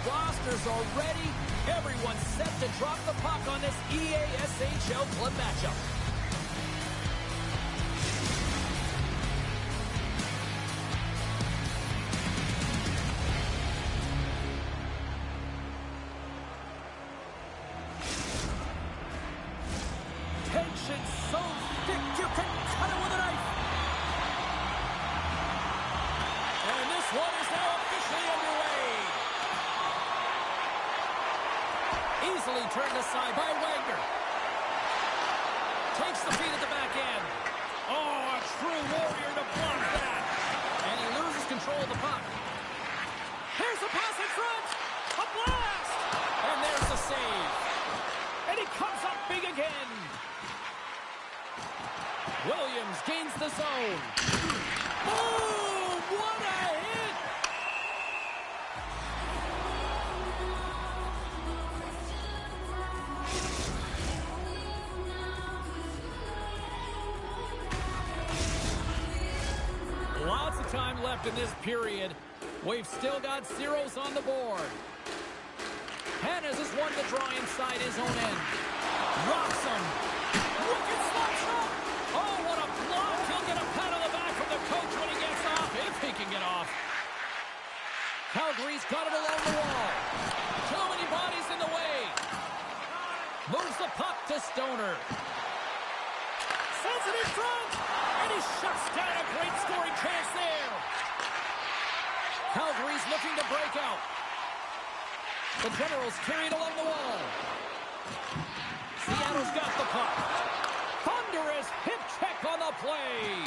rosters are ready. Everyone's set to drop the puck on this EASHL club matchup. Tension so thick you can cut it with a knife. And this one is now officially underway. Easily turned aside by Wagner. Takes the feed at the back end. Oh, a true warrior to block that. And he loses control of the puck. Here's the pass in front. A blast. And there's the save. And he comes up big again. Williams gains the zone. Boom! What a hit! Lots of time left in this period. We've still got zeros on the board. Hannes has won the draw inside his own end. Rocks him. Wicked slap shot. Oh, what a block. He'll get a pat on the back from the coach when he gets off, if he can get off. Calgary's got it along the wall. Too many bodies in the way. Moves the puck to Stoner. Sends it in front. And he shuts down a great scoring chance there. Calgary's looking to break out. The Generals carry it along the wall. Seattle's got the puck. Thunderous hip check on the play.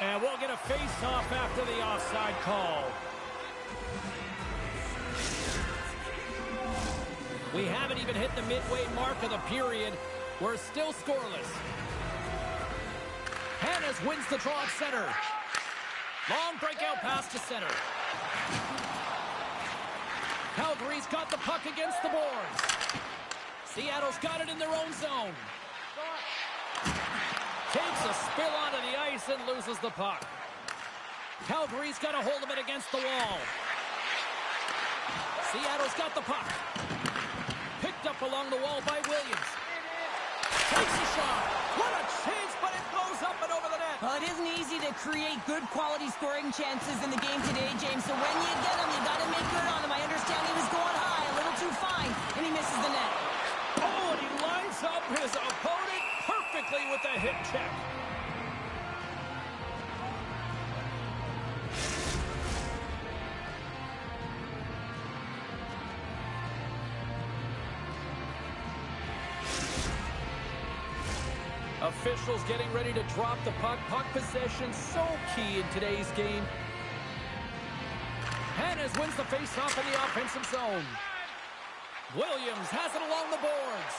And we'll get a face-off after the offside call. We haven't even hit the midway mark of the period. We're still scoreless. Hannes wins the draw at center. Long breakout pass to center. Calgary's got the puck against the boards. Seattle's got it in their own zone. Takes a spill onto the ice and loses the puck. Calgary's got a hold of it against the wall. Seattle's got the puck. Picked up along the wall by Williams. Takes a shot. What a chance, but it goes up and over the net. Well, it isn't easy to create good quality scoring chances in the game today, James. So when you get them, you got to make good on them. I understand he was going high, a little too fine, and he misses the net. Oh, and he lines up his opponent perfectly with the hip check. Officials getting ready to drop the puck. Puck possession so key in today's game. Hannes wins the faceoff in the offensive zone. Williams has it along the boards.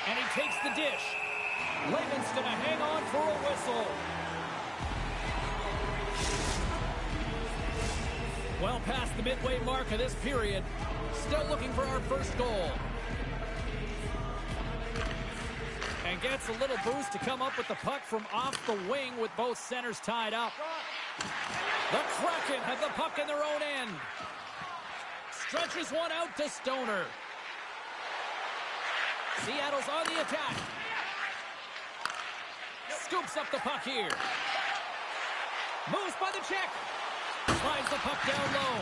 And he takes the dish. Laban's going to hang on for a whistle. Well past the midway mark of this period. Still looking for our first goal. And gets a little boost to come up with the puck from off the wing with both centers tied up. The Kraken have the puck in their own end. Stretches one out to Stoner. Seattle's on the attack. Scoops up the puck here. Moves by the check. Slides the puck down low.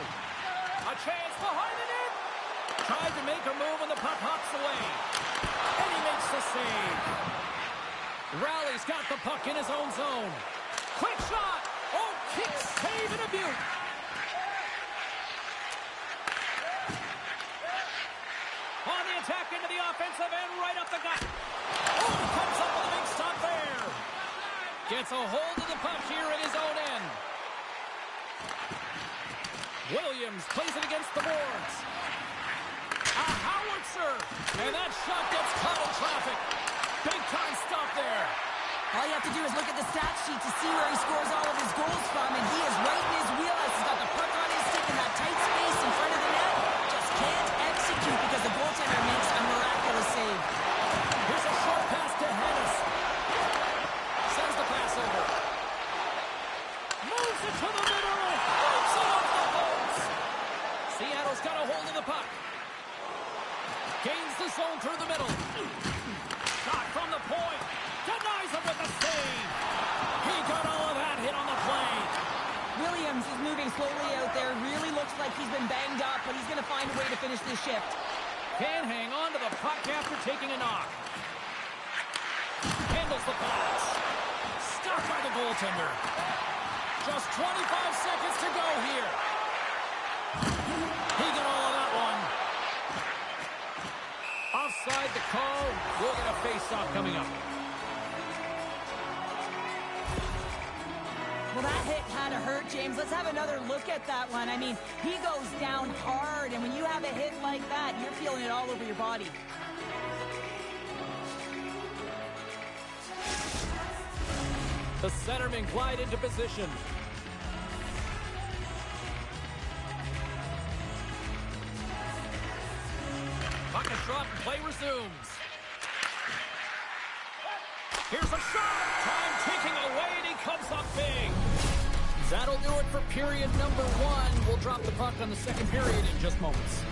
A chance behind the net. Tried to make a move and the puck hops away. And he makes the save. Rally's got the puck in his own zone. Quick shot. Oh, kick, save, and a beaut. On the attack into the offensive end, right up the gut. Oh, he comes up with a big stop there. Gets a hold of the puck here in his own end. Williams plays it against the boards. A howitzer. And that shot gets caught in traffic. Big time stop there. All you have to do is look at the stat sheet to see where he scores all of his goals from, and he is right in his wheelhouse. He's got the puck on his stick in that tight space in front of the net. Just can't execute because the goaltender makes a miraculous save. Here's a short pass to Hannes. Sends the pass over. Moves it to the middle. through the middle. Shot from the point. Denies him with the save. He got all of that hit on the play. Williams is moving slowly out there. Really looks like he's been banged up, but he's going to find a way to finish this shift. Can't hang on to the puck after taking a knock. Handles the pass. Stopped by the goaltender. Just 25 seconds to go here. He got all of that one. Offside the call. We'll get a face-off coming up. Well, that hit had to hurt, James. Let's have another look at that one. I mean, he goes down hard, and when you have a hit like that, you're feeling it all over your body. The centermen glide into position. Puck is dropped and play resumes. Here's a shot. Time ticking away, and he comes up big. That'll do it for period number 1. We'll drop the puck on the second period in just moments.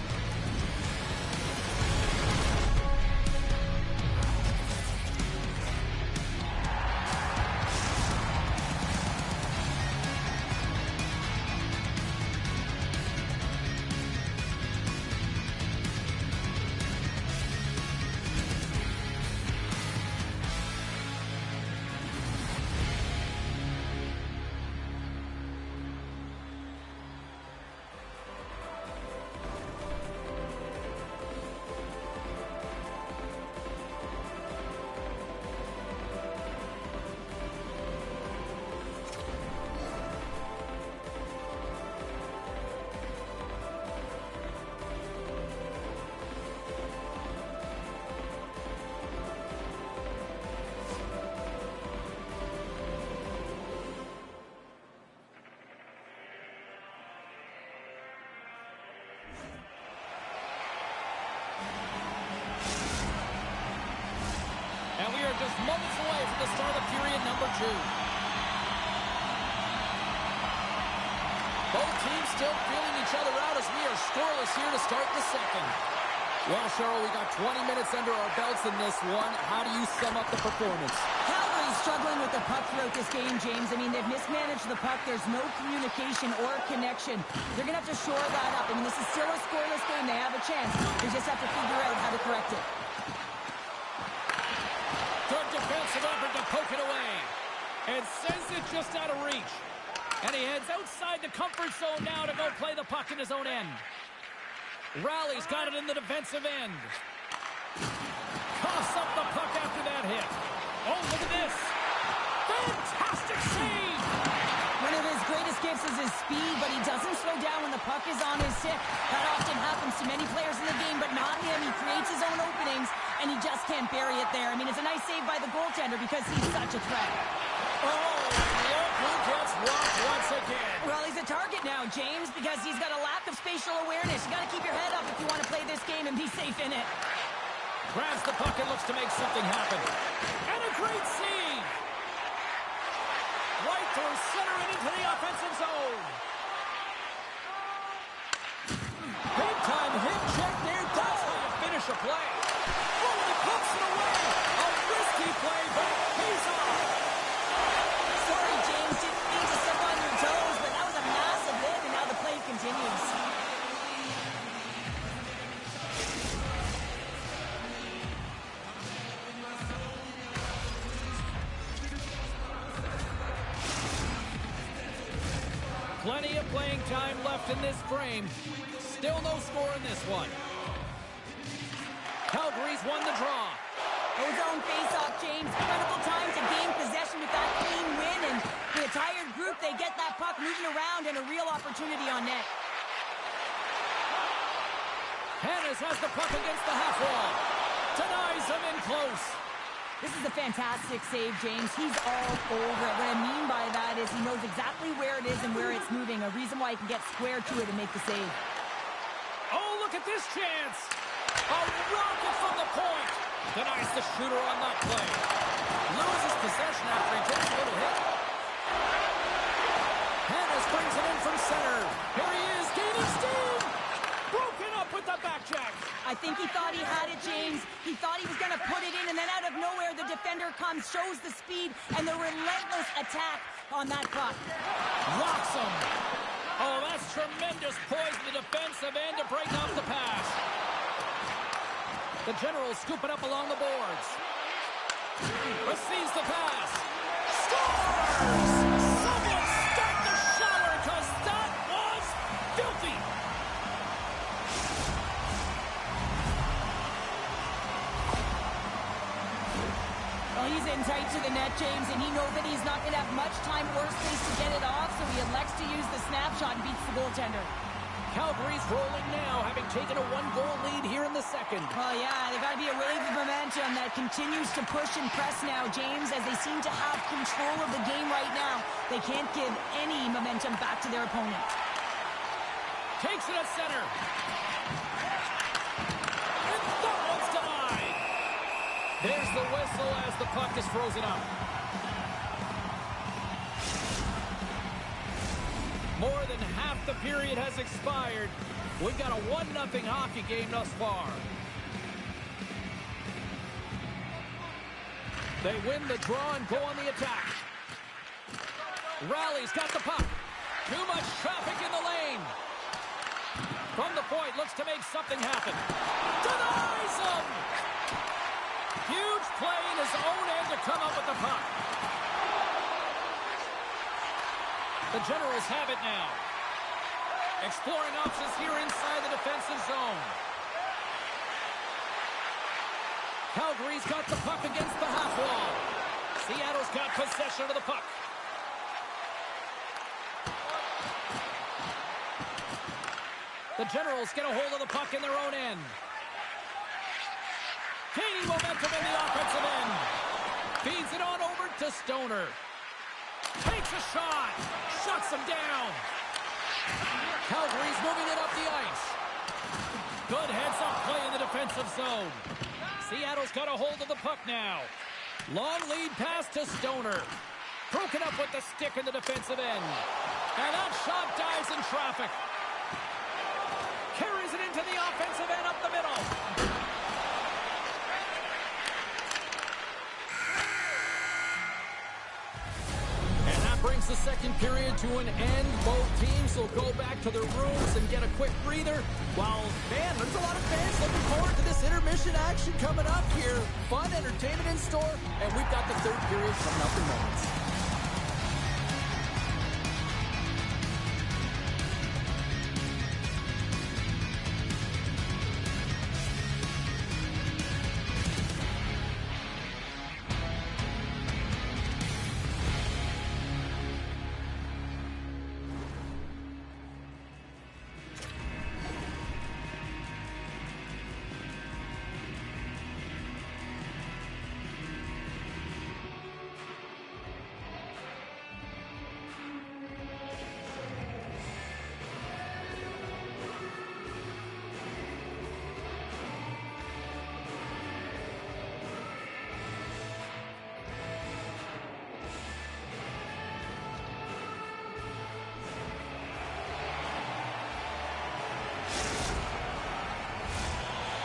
And we are just moments away from the start of period number 2. Both teams still feeling each other out as we are scoreless here to start the second. Well, Cheryl, we got 20 minutes under our belts in this one. How do you sum up the performance? Calgary's struggling with the puck throughout this game, James. I mean, they've mismanaged the puck. There's no communication or connection. They're going to have to shore that up. I mean, this is still a scoreless game. They have a chance. They just have to figure out how to correct it. Good defensive effort to poke it away. And sends it just out of reach. And he heads outside the comfort zone now to go play the puck in his own end. Rally's got it in the defensive end. Coughs up the puck after that hit. Oh, look at this. Fantastic save. One of his greatest gifts is his speed, but he doesn't slow down when the puck is on his stick. That often happens to many players in the game, but not him. He creates his own openings, and he just can't bury it there. I mean, it's a nice save by the goaltender because he's such a threat. Oh, Blue gets rocked once again. Well, he's a target now, James, because he's got a lack of spatial awareness. You got to keep your head up if you want to play this game and be safe in it. Grabs the puck and looks to make something happen. And a great save. Right through center and into the offensive zone. Big time hit check there. That's how you finish a play. Oh, he pumps it away. A risky play, but it pays off. Sorry, James, didn't mean to step on your toes, but that was a massive hit, and now the play continues. Plenty of playing time left in this frame. Still no score in this one. Calgary's won the draw. Ozone face-off, James. Critical time to gain possession with that clean win, and for a tired group, they get that puck moving around and a real opportunity on net. Hannes has the puck against the half wall. Denies him in close. This is a fantastic save, James. He's all over it. What I mean by that is he knows exactly where it is and where it's moving, a reason why he can get square to it and make the save. Oh, look at this chance. A rocket from the point. Denies the shooter on that play. Loses possession after he takes a little hit. Hannes brings it in from center. Here he is, gaining steam. Broken up with the back check. I think he thought he had it, James. He thought he was going to put it in, and then out of nowhere, the defender comes, shows the speed, and the relentless attack on that puck. Rocks him. Oh, that's tremendous poise in the defensive end to break off the pass. The Generals scoop it up along the boards. Receives the pass. Scores! Someone start the shower, because that was filthy. Well, he's in tight to the net, James, and he knows that he's not going to have much time or space to get it off, so he elects to use the snapshot and beats the goaltender. Calgary's rolling now, having taken a one-goal lead here in the second. Oh, yeah, they've got to be a wave of momentum that continues to push and press now, James, as they seem to have control of the game right now. They can't give any momentum back to their opponent. Takes it at center. And that one's denied. There's the whistle as the puck is frozen up. More than half the period has expired. We've got a 1-0 hockey game thus far. They win the draw and go on the attack. Rally's got the puck. Too much traffic in the lane. From the point, looks to make something happen. Denies him! Huge play in his own end to come up with the puck. The Generals have it now. Exploring options here inside the defensive zone. Calgary's got the puck against the half wall. Seattle's got possession of the puck. The Generals get a hold of the puck in their own end. Gaining momentum in the offensive end. Feeds it on over to Stoner. Takes a shot. Shuts him down. Calgary's moving it up the ice. Good heads-up play in the defensive zone. Seattle's got a hold of the puck now. Long lead pass to Stoner. Broken up with the stick in the defensive end. And that shot dives in traffic. Carries it into the offensive end up the middle. Brings the second period to an end. Both teams will go back to their rooms and get a quick breather. While, man, there's a lot of fans looking forward to this intermission action coming up here. Fun entertainment in store, and we've got the third period coming up in moments.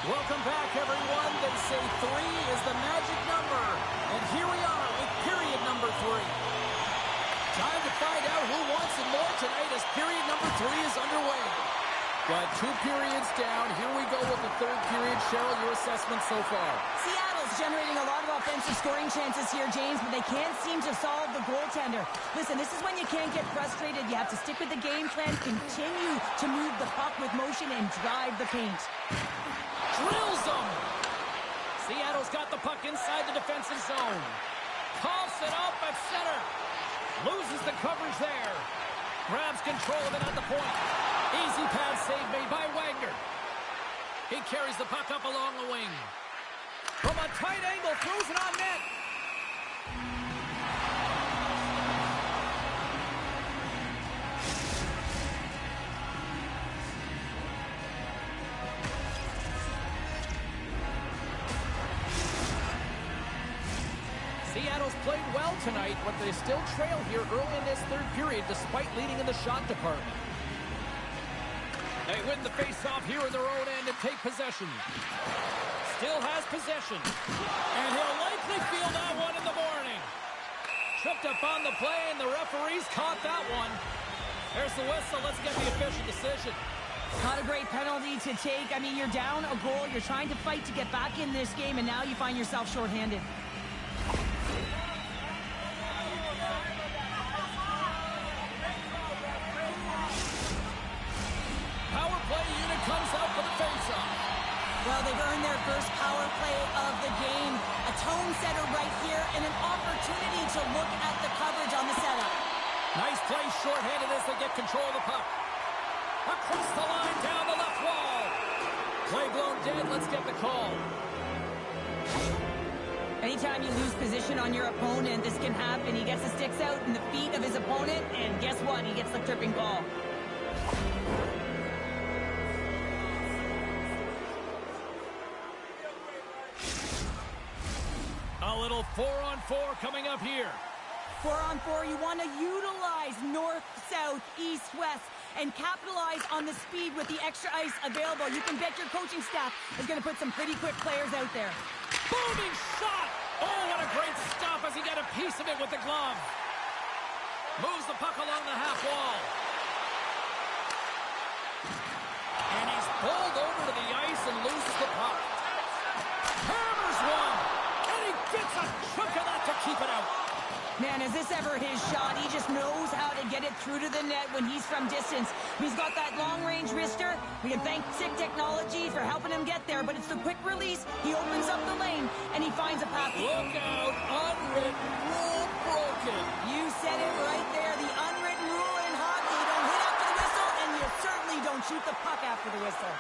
Welcome back, everyone. They say 3 is the magic number. And here we are with period number 3. Time to find out who wants it more tonight as period number 3 is underway. Got 2 periods down. Here we go with the third period. Cheryl, your assessment so far? Seattle's generating a lot of offensive scoring chances here, James, but they can't seem to solve the goaltender. Listen, this is when you can't get frustrated. You have to stick with the game plan, continue to move the puck with motion, and drive the paint. Drills them. Seattle's got the puck inside the defensive zone. Coughs it up at center. Loses the coverage there. Grabs control of it at the point. Easy pad save made by Wagner. He carries the puck up along the wing. From a tight angle, throws it on net. Seattle's played well tonight, but they still trail here early in this third period despite leading in the shot department. They win the face-off here in their own end and take possession. Still has possession. And he'll likely feel that one in the morning. Tripped up on the play, and the referees caught that one. There's the whistle. Let's get the official decision. Not a great penalty to take. I mean, you're down a goal. You're trying to fight to get back in this game, and now you find yourself shorthanded. Power play unit comes out for the face-off. Well, they've earned their first power play of the game. A tone setter right here and an opportunity to look at the coverage on the setup. Nice play shorthanded as they get control of the puck. Across the line, down the left wall. Play blown dead. Let's get the call. Anytime you lose position on your opponent, this can happen. He gets the sticks out in the feet of his opponent, and guess what? He gets the tripping ball. A little 4-on-4 coming up here. 4-on-4, you want to utilize north, south, east, west, and capitalize on the speed with the extra ice available. You can bet your coaching staff is going to put some pretty quick players out there. Booming shot! Oh, what a great stop as he got a piece of it with the glove. Moves the puck along the half wall. And he's pulled over to the ice and loses the puck. Hammers one! And he gets a chunk of that to keep it out. Man, is this ever his shot? He just knows how to get it through to the net when he's from distance. He's got that long-range wrister. We can thank SICK Technology for helping him get there, but it's the quick release. He opens up the lane, and he finds a path. Look out, unwritten rule broken. You said it right there. The unwritten rule in hockey. You don't hit after the whistle, and you certainly don't shoot the puck after the whistle.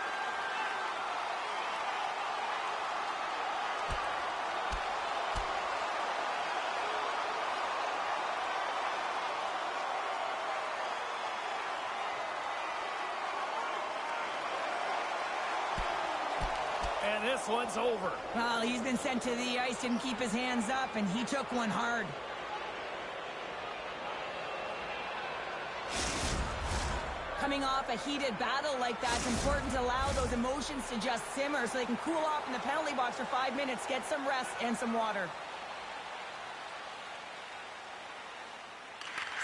And this one's over. Well, he's been sent to the ice, didn't keep his hands up, and he took one hard. Coming off a heated battle like that, it's important to allow those emotions to just simmer so they can cool off in the penalty box for 5 minutes, get some rest and some water.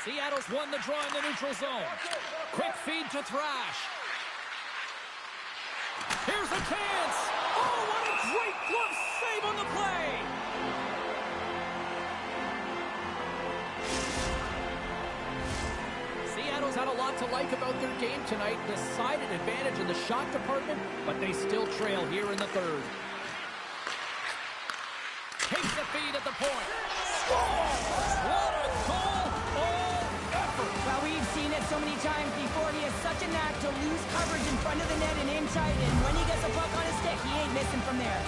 Seattle's won the draw in the neutral zone. Quick feed to Thrash. Here's a chance. Oh, what a great glove save on the play. Seattle's had a lot to like about their game tonight. Decided advantage in the shot department, but they still trail here in the third. Takes the feed at the point. Scores! What a goal! All effort. Well, we've seen it so many times before. He has such a knack to lose coverage in front of the net and inside, and when he gets a puck on his stick, he ain't missing from there.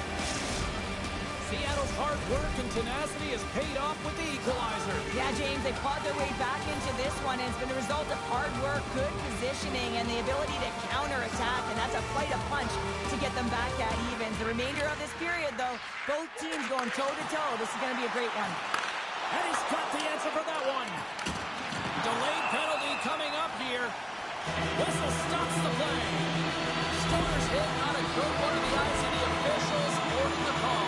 Seattle's hard work and tenacity has paid off with the equalizer. Yeah, James, they clawed their way back into this one, and it's been the result of hard work, good positioning, and the ability to counterattack, and that's a fight, a punch to get them back at evens. The remainder of this period, though, both teams going toe-to-toe. This is going to be a great one. And he's got the answer for that one. Delayed penalty coming up here. Whistle stops the play. Stoner's hit, not a good one in the eyes of the officials, ordering the call.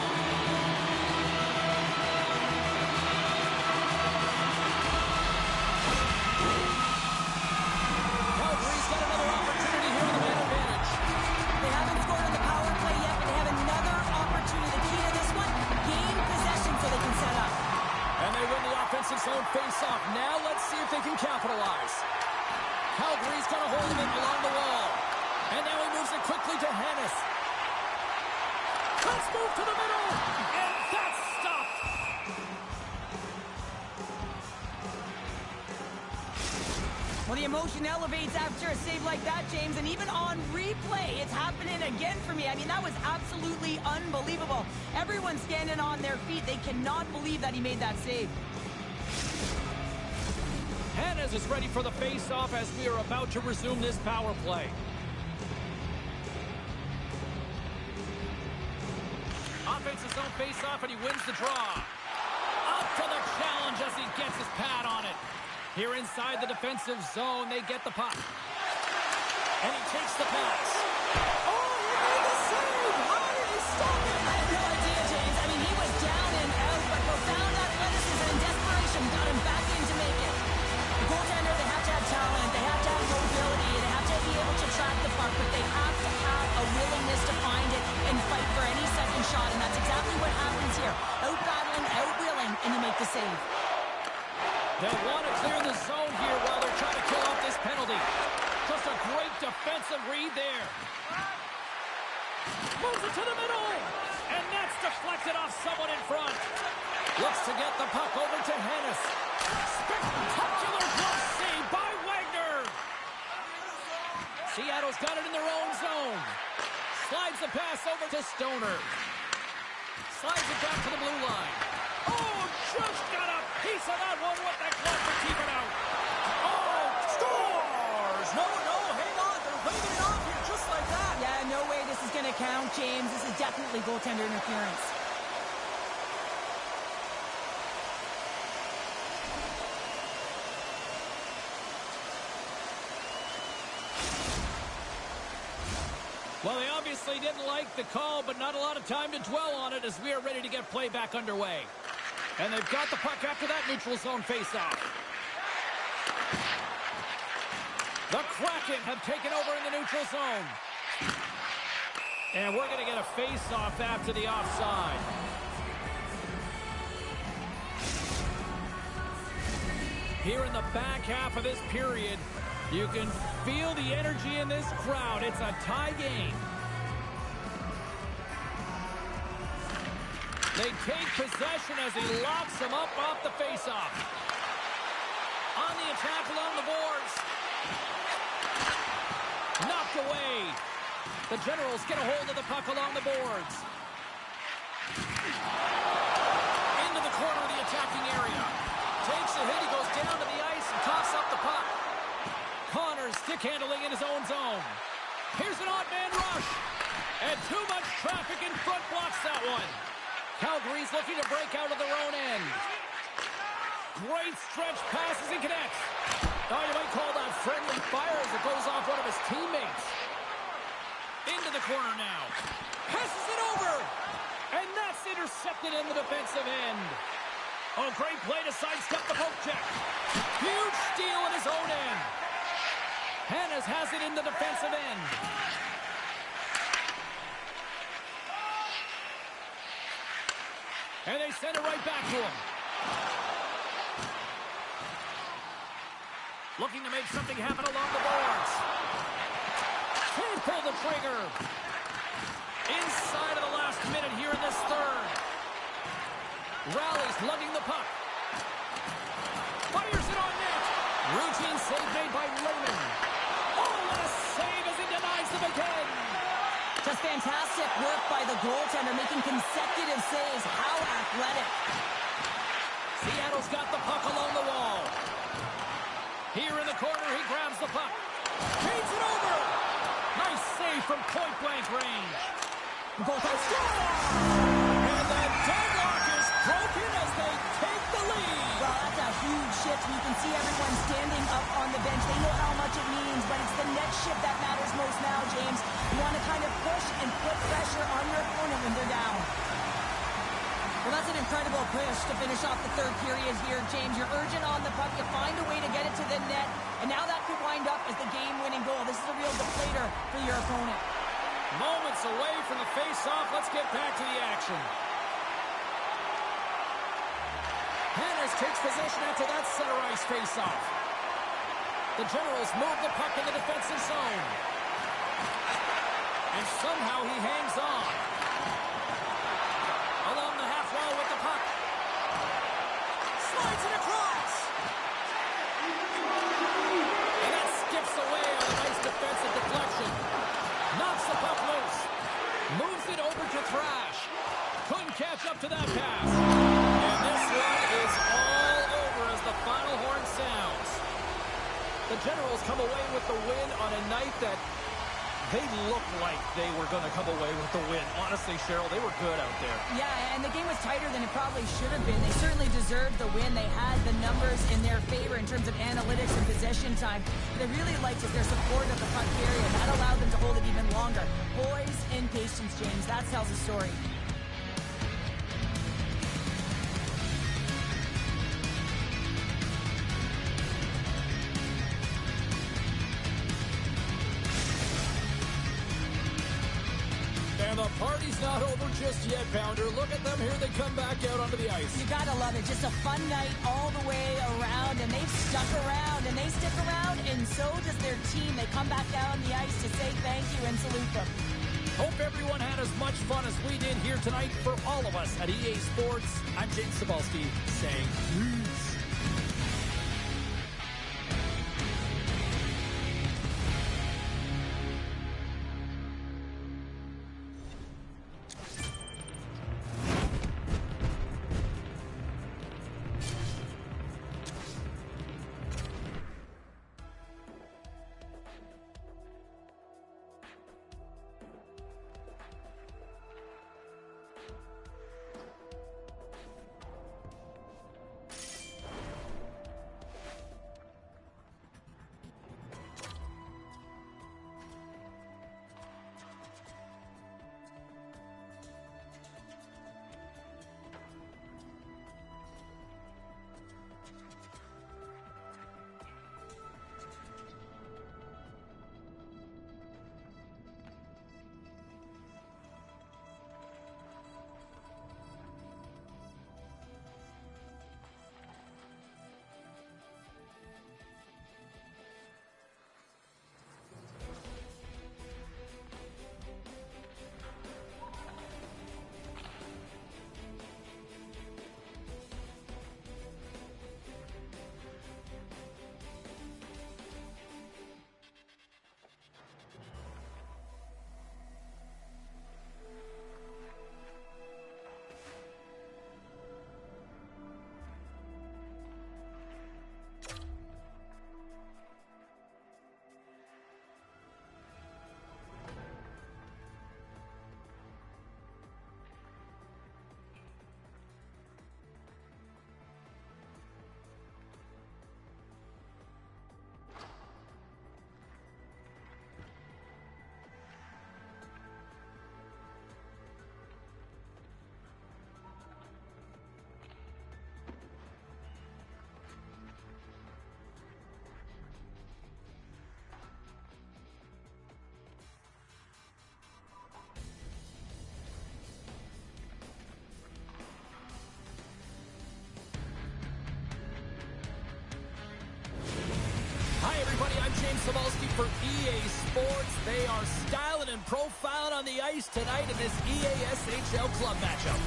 Calgary's got another opportunity here on the man advantage. They haven't scored on the power play yet, but they have another opportunity. The key to this one, gain possession so they can set up. And they win the offensive zone face-off. Now let's see if they can capitalize. Calgary's got a hold of it along the wall. And now he moves it quickly to Hennis. Let's move to the middle. And that's stopped. Well, the emotion elevates after a save like that, James, and even on replay, it's happening again for me. I mean, that was absolutely unbelievable. Everyone's standing on their feet. They cannot believe that he made that save. Hennis is ready for the face-off as we are about to resume this power play. Offensive zone face-off, and he wins the draw. Up to the challenge as he gets his pad on it. Here inside the defensive zone, they get the puck. And he takes the pass. Oh, he made the save! How did he stop him? I have no idea, James. I mean, he was down and out, but profound athleticism and desperation got him back in to make it. The goaltender, they have to have talent, they have to have mobility, they have to be able to track the puck, but they have to have a willingness to find it and fight for any second shot, and that's exactly what happens here. Out-battling, out-willing, and you make the save. They'll want to clear the zone here while they're trying to kill off this penalty. Just a great defensive read there. Moves it to the middle. And that's deflected off someone in front. Looks to get the puck over to Hennis. Spectacular glove save by Wagner. Seattle's got it in their own zone. Slides the pass over to Stoner. Slides it back to the blue line. Oh, just got a piece of that one with that glove to keep it out. Oh, scores! No, hang on. They're waving it off here just like that. Yeah, no way this is going to count, James. This is definitely goaltender interference. Well, they obviously didn't like the call, but not a lot of time to dwell on it as we are ready to get play back underway. And they've got the puck after that neutral zone faceoff. The Kraken have taken over in the neutral zone. And we're going to get a faceoff after the offside. Here in the back half of this period, you can feel the energy in this crowd. It's a tie game. They take possession as he locks them up off the faceoff. On the attack along the boards. Knocked away. The Generals get a hold of the puck along the boards. Into the corner of the attacking area. Takes a hit. He goes down to the ice and tops up the puck. Connors stick handling in his own zone. Here's an odd man rush. And too much traffic in front blocks that one. Calgary's looking to break out of their own end. Great stretch passes and connects. Oh, you might call that friendly fire as it goes off one of his teammates. Into the corner now. Passes it over. And that's intercepted in the defensive end. Oh, great play to sidestep the poke check. Huge steal in his own end. Hennis has it in the defensive end. And they send it right back to him. Looking to make something happen along the boards. Can't pull the trigger. Inside of the last minute here in this third. Rallies lugging the puck. Fires it on net. Routine save made by Raymond. Oh, what a save as he denies them again. Just fantastic work by the goaltender, making consecutive saves. How athletic. Seattle's got the puck along the wall. Here in the corner, he grabs the puck. Feeds it over. Nice save from point-blank range. Goaltender scores! And the deadlock is broken as they take the lead. Well, that's a huge shift. You can see everyone standing up on the bench. They know how much it means, but it's the next shift that matters most now, James. You want to kind of push and put pressure on your opponent when they're down. Well, that's an incredible push to finish off the third period here, James. You're urgent on the puck. You find a way to get it to the net, and now that could wind up as the game-winning goal. This is a real deflator for your opponent. Moments away from the face-off. Let's get back to the action. Hennis takes possession after that center ice face-off. The Generals move the puck in the defensive zone. And somehow he hangs on. Along the half wall with the puck. Slides it across. And that skips away on a nice defensive deflection. Knocks the puck loose. Moves it over to Thrash. Couldn't catch up to that pass. And this one is all over as the final horn sounds. The Generals come away with the win on a night that They looked like they were going to come away with the win. Honestly, Cheryl, they were good out there. Yeah, and the game was tighter than it probably should have been. They certainly deserved the win. They had the numbers in their favor in terms of analytics and possession time. What I really liked is their support of the puck area. That allowed them to hold it even longer. Poise and patience, James. That tells a story. And the party's not over just yet, Pounder. Look at them. Here they come back out onto the ice. You gotta love it. Just a fun night all the way around, and they've stuck around, and they stick around, and so does their team. They come back out on the ice to say thank you and salute them. Hope everyone had as much fun as we did here tonight. For all of us at EA Sports, I'm James Cybulski saying peace. Everybody, I'm James Cybulski for EA Sports. They are styling and profiling on the ice tonight in this EASHL club matchup.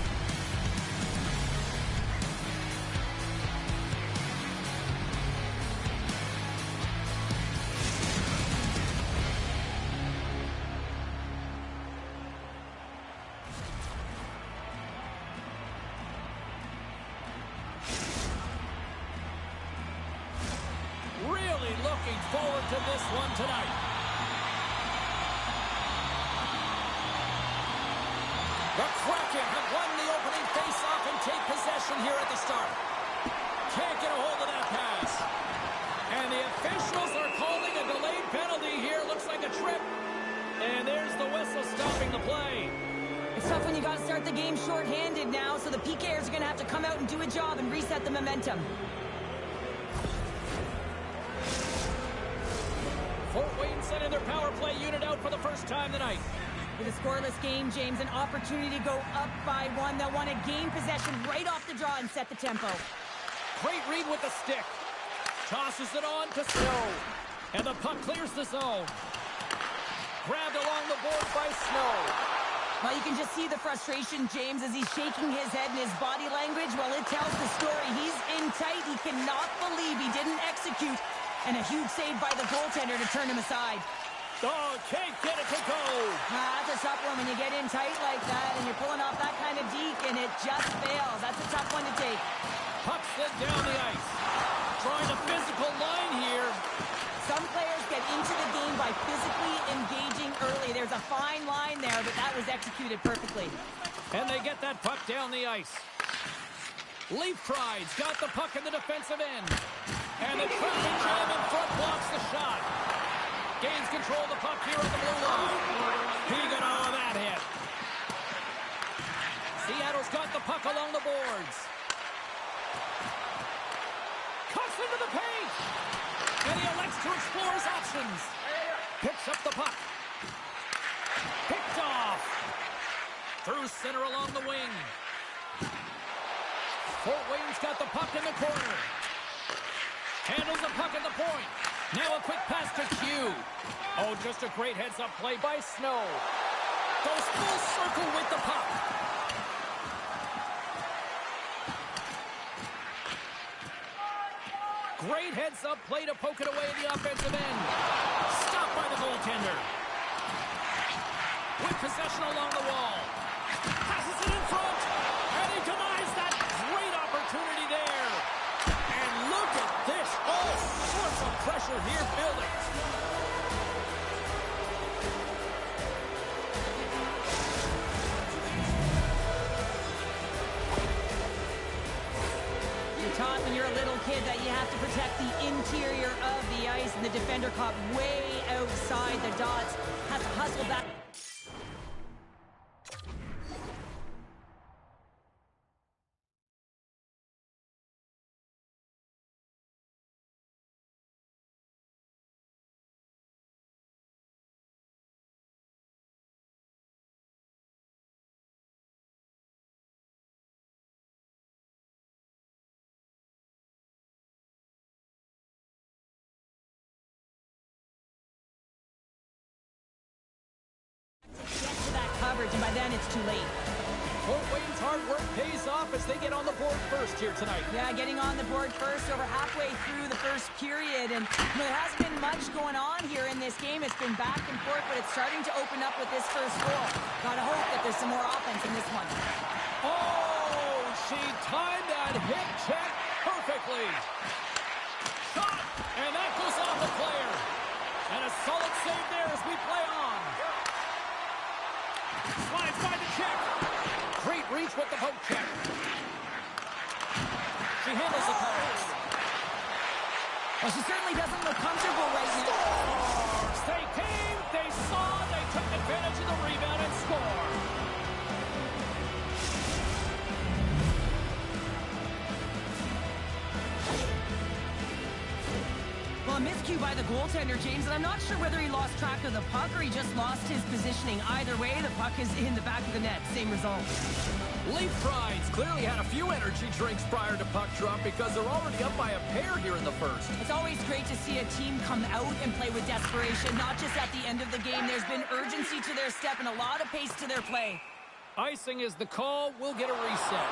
Looking forward to this one tonight. The Kraken have won the opening faceoff and take possession here at the start. Can't get a hold of that pass. And the officials are calling a delayed penalty here. Looks like a trip. And there's the whistle stopping the play. It's tough when you got to start the game shorthanded now, so the PKers are going to have to come out and do a job and reset the momentum. Fort Wayne sending their power play unit out for the first time tonight. With a scoreless game, James, an opportunity to go up by one. They'll want to gain possession right off the draw and set the tempo. Great read with the stick. Tosses it on to Snow. And the puck clears the zone. Grabbed along the boards by Snow. Well, you can just see the frustration, James, as he's shaking his head and his body language. Well, it tells the story. He's in tight. He cannot believe he didn't execute. And a huge save by the goaltender to turn him aside. Oh, can't get it to go. That's a tough one when you get in tight like that and you're pulling off that kind of deke and it just fails. That's a tough one to take. Puck slid down the ice. Trying a physical line here. Some players get into the game by physically engaging early. There's a fine line there, but that was executed perfectly. And they get that puck down the ice. Leaf Pride's got the puck in the defensive end. And the traffic jam in front blocks the shot. Gains control of the puck here on the blue line. He got all of that hit. Seattle's got the puck along the boards. Cuts into the paint. And he elects to explore his options. Picks up the puck. Picked off. Through center along the wing. Fort Wayne's got the puck in the corner. Handles the puck at the point. Now a quick pass to Q. Oh, just a great heads-up play by Snow. Goes full circle with the puck. Great heads-up play to poke it away at the offensive end. Stopped by the goaltender. With possession along the wall. Passes it in front. And he denies that great opportunity there. And look at this. All sorts of pressure here building. You're taught when you're a little kid that you have to protect the interior of the ice, and the defender caught way outside the dots. Has to hustle back. And by then it's too late. Fort Wayne's hard work pays off as they get on the board first here tonight. Yeah, getting on the board first over halfway through the first period. And there hasn't been much going on here in this game. It's been back and forth, but it's starting to open up with this first goal. Gotta hope that there's some more offense in this one. Oh, she timed that hip check perfectly. Shot, and that goes off the player. And a solid save there as we play on. Slides by the check. Great reach with the poke check. She handles the pass. Well, she certainly doesn't look comfortable right now. Scores! They came, they saw, they took advantage of the rebound and score. Well, a miscue by the goaltender, James, and I'm not sure whether he lost track of the puck or he just lost his positioning. Either way, the puck is in the back of the net. Same result. Leaf Prides clearly had a few energy drinks prior to puck drop because they're already up by a pair here in the first. It's always great to see a team come out and play with desperation, not just at the end of the game. There's been urgency to their step and a lot of pace to their play. Icing is the call. We'll get a reset.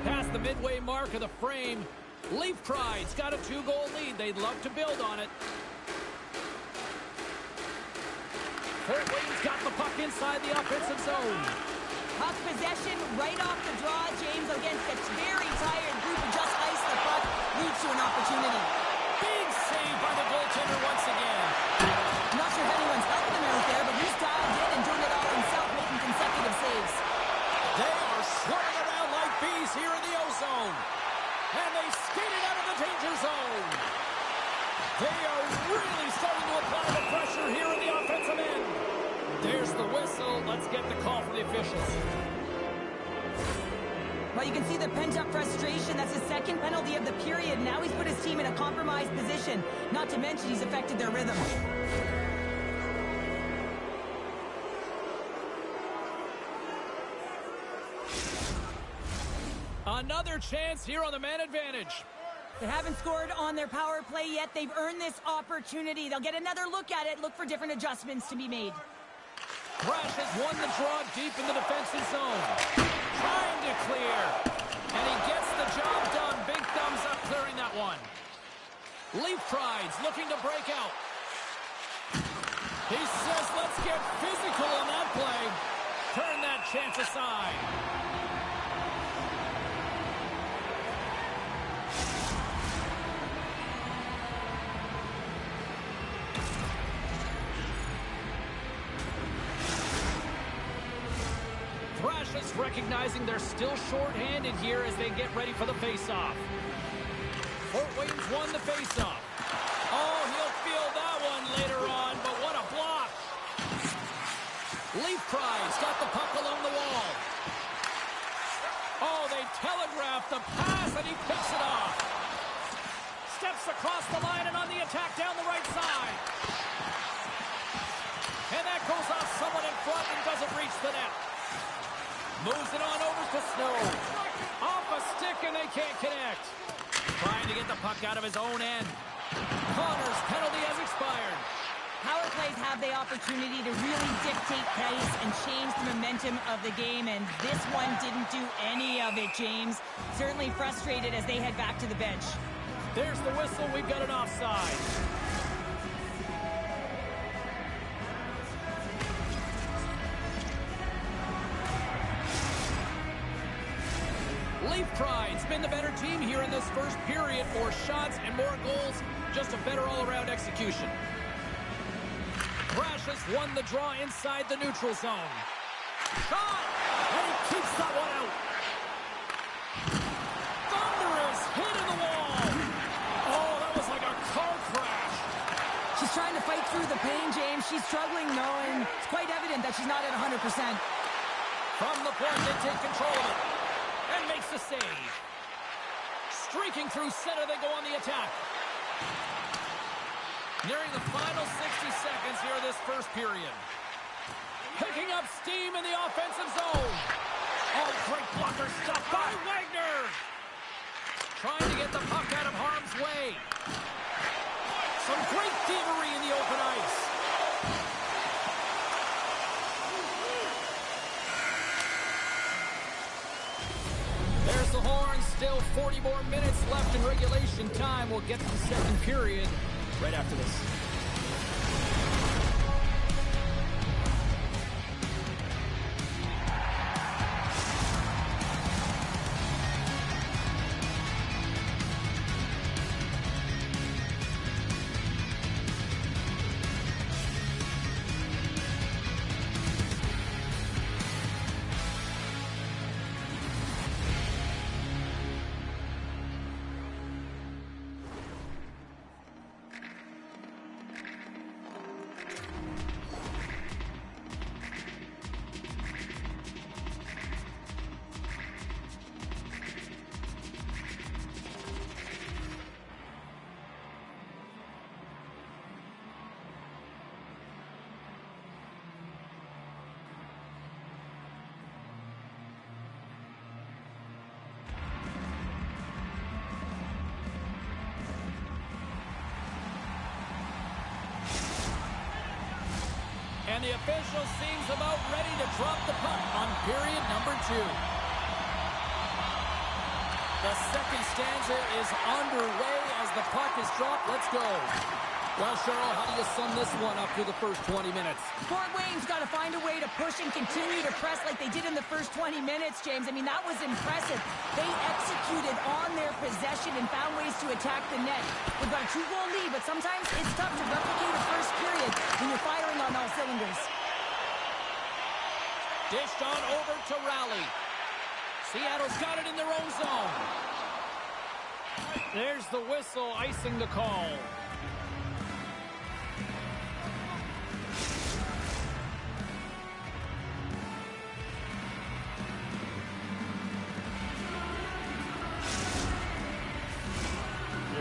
Past the midway mark of the frame, Leaf Pride's got a 2-goal lead. They'd love to build on it. Fort Wayne's got the puck inside the offensive zone. Puck possession right off the draw, James, against a very tired group and just ice the puck leads to an opportunity. Big save by the goaltender once again. I'm not sure if anyone's helping him out there, but he's dialed in and doing it all himself, making consecutive saves. They are swarming around like bees here in the O-zone. And they skated out of the danger zone. They are really starting to apply the pressure here in the offensive end. There's the whistle. Let's get the call from the officials. Well, you can see the pent-up frustration. That's his second penalty of the period. Now he's put his team in a compromised position. Not to mention he's affected their rhythm. Another chance here on the man advantage. They haven't scored on their power play yet. They've earned this opportunity. They'll get another look at it, look for different adjustments to be made. Thrash has won the draw deep in the defensive zone. Trying to clear. And he gets the job done. Big thumbs up clearing that one. Leaf Pride's looking to break out. He says, let's get physical on that play. Turn that chance aside. just recognizing they're still short-handed here as they get ready for the face-off. Fort Wayne's won the face-off. Oh, he'll feel that one later on, but what a block. Leaf Pride's got the puck along the wall. Oh, they telegraphed the pass, and he picks it off. Steps across the line and on the attack down the right side. And that goes off someone in front and doesn't reach the net. Moves it on over to Snow. Off a stick and they can't connect. Trying to get the puck out of his own end. Connor's penalty has expired. Power plays have the opportunity to really dictate pace and change the momentum of the game, and this one didn't do any of it, James. Certainly frustrated as they head back to the bench. There's the whistle. We've got an offside. Leaf Pride's been the better team here in this first period. More shots and more goals. Just a better all-around execution. Crash has won the draw inside the neutral zone. Shot! And he keeps that one out. Thunderous hit in the wall. Oh, that was like a car crash. She's trying to fight through the pain, James. She's struggling, though, and it's quite evident that she's not at 100%. From the point, they take control of it. And makes the save. Streaking through center, they go on the attack. Nearing the final 60 seconds here of this first period. Picking up steam in the offensive zone. Oh, great blocker stuff by Wagner. Trying to get the puck out of harm's way. Some great thievery in the open ice. There's the horn. Still 40 more minutes left in regulation time. We'll get to the second period right after this. And the official seems about ready to drop the puck on period number 2. The second stanza is underway as the puck is dropped. Let's go. Well, Cheryl, how do you sum this one up through the first 20 minutes? Fort Wayne's got to find a way to push and continue to press like they did in the first 20 minutes, James. I mean, that was impressive. They executed on their possession and found ways to attack the net. We've got a 2-goal lead, but sometimes it's tough to replicate a first period when you're firing on all cylinders. Dished on over to Raleigh. Seattle's got it in their own zone. There's the whistle, icing the call.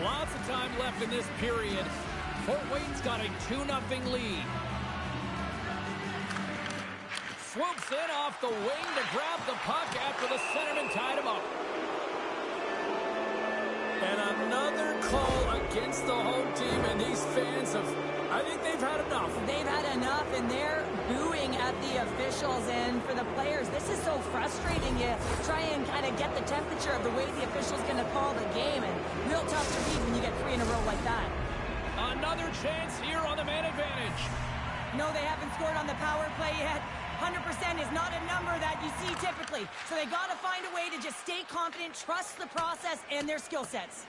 Lots of time left in this period. Fort Wayne's got a 2-0 lead. Swoops in off the wing to grab the puck after the centerman tied him up. And another call against the home team, and these fans I think they've had enough. They've had enough, and they're booing at the officials. And for the players, this is so frustrating. You try and kind of get the temperature of the way the official's going to call the game, and real tough to read when you get 3 in a row like that. Another chance here on the man advantage. No, they haven't scored on the power play yet. 100% is not a number that you see typically. So they got to find a way to just stay confident, trust the process and their skill sets.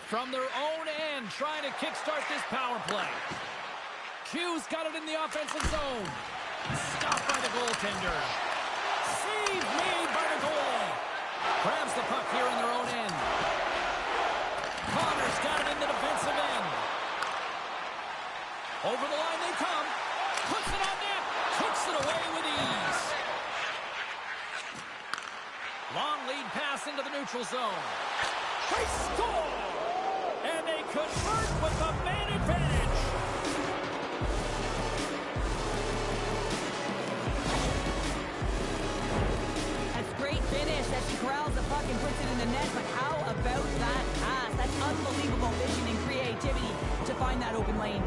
From their own end, trying to kickstart this power play. Q's got it in the offensive zone. Stopped by the goaltender. here in their own end. Connor's got it in the defensive end. Over the line they come. Puts it on net. Kicks it away with ease. Long lead pass into the neutral zone. They score! And they convert with the man advantage. That's great finish as she corrals the puck and puts it in the net, but how about that pass? That's unbelievable vision and creativity to find that open lane.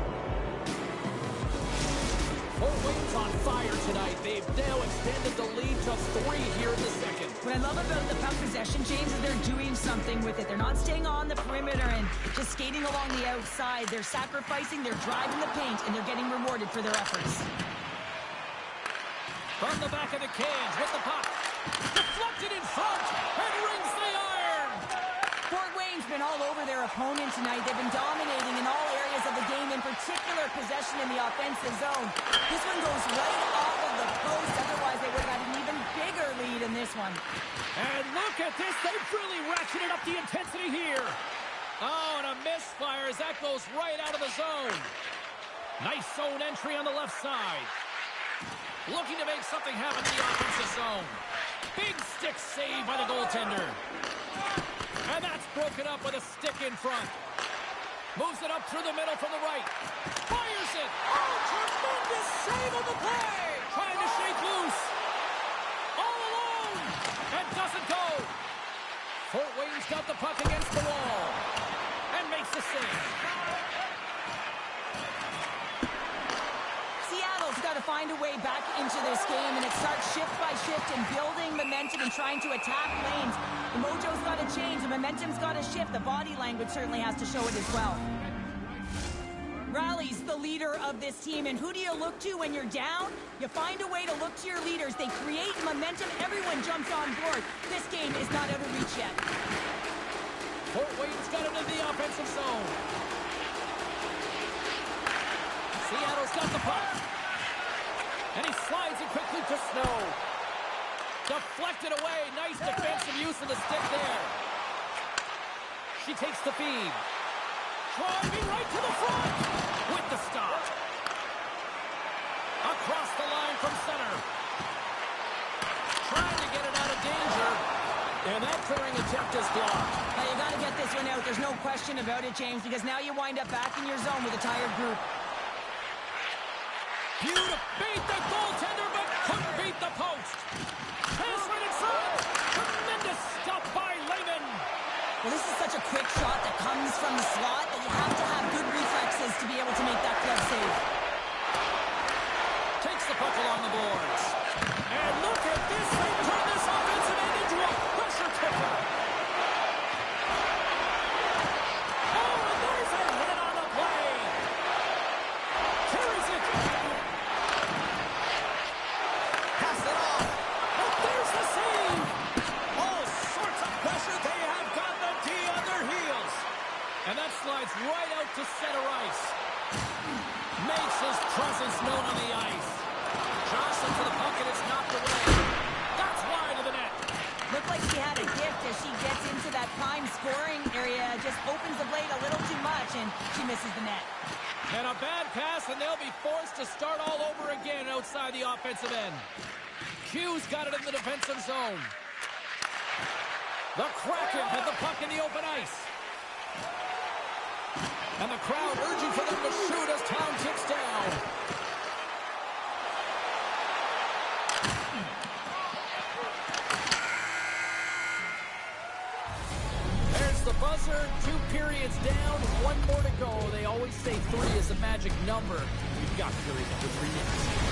Fort Wayne's on fire tonight. They've now extended the lead to 3 here in the second. What I love about the puck possession, James, is they're doing something with it. They're not staying on the perimeter and just skating along the outside. They're sacrificing, they're driving the paint, and they're getting rewarded for their efforts. From the back of the cage with the puck. Deflected in front and rings the iron. Fort Wayne's been all over their opponent tonight. They've been dominating in all areas of the game, in particular possession in the offensive zone. This one goes right off of the post. Otherwise, they would have had an even bigger lead in this one. And look at this. They've really ratcheted up the intensity here. Oh, and a misfire as that goes right out of the zone. Nice zone entry on the left side. Looking to make something happen in the offensive zone. Big stick save by the goaltender. And that's broken up with a stick in front. Moves it up through the middle from the right. Fires it. Oh, tremendous save on the play. Trying to shake loose. All alone. And doesn't go. Fort Wayne's got the puck against the wall. And makes the save. Seattle's got to find a way back into this game, and it starts shift by shift and building momentum and trying to attack lanes. The mojo's got to change. The momentum's got to shift. The body language certainly has to show it as well. Rally's the leader of this team, and who do you look to when you're down? You find a way to look to your leaders. They create momentum. Everyone jumps on board. This game is not out of reach yet. Fort Wayne's got it in the offensive zone. Seattle's got the puck. And he slides it quickly to Snow. Deflected away. Nice defensive use of the stick there. She takes the feed. Driving right to the front. With the stop. Across the line from center. Trying to get it out of danger. And that clearing attempt is blocked. Now you got to get this one out. There's no question about it, James, because now you wind up back in your zone with a tired group. Beautiful. Beat the goaltender, but couldn't beat the post. Pass right in front. Tremendous stop by Lehman. Well, this is such a quick shot that comes from the slot that you have to have good reflexes to be able to make that glove save. Takes the puck along the boards. And look at this. They turn this offensive end into a pressure kicker. Oh, and there's a hit on the play. Carries it. Pass it off. And there's the save. All sorts of pressure. They have got the D on their heels. And that slides right out to center ice. Makes his presence known on the ice. Johnson to the puck and it's knocked away. That's wide of the net. Looked like she had a gift as she gets into that prime scoring area. Just opens the blade a little too much and she misses the net. And a bad pass and they'll be forced to start all over again outside the offensive end. Hughes got it in the defensive zone. The Kraken have the puck in the open ice. And the crowd urging for them to shoot as time ticks down. There's the buzzer. 2 periods down. 1 more to go. They always say 3 is a magic number. We've got period number 3 next.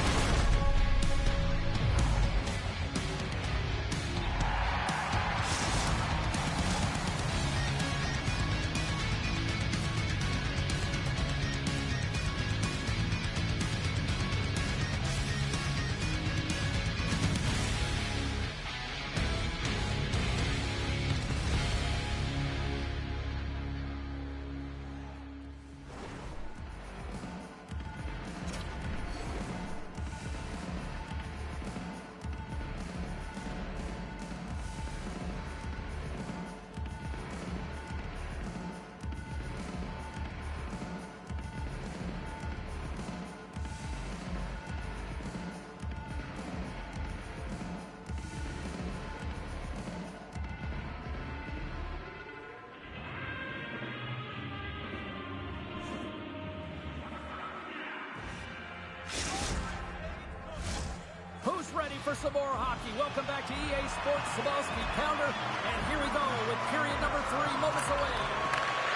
is ready for some more hockey. Welcome back to EA Sports Sabowski Pounder. And here we go with period number 3 moments away.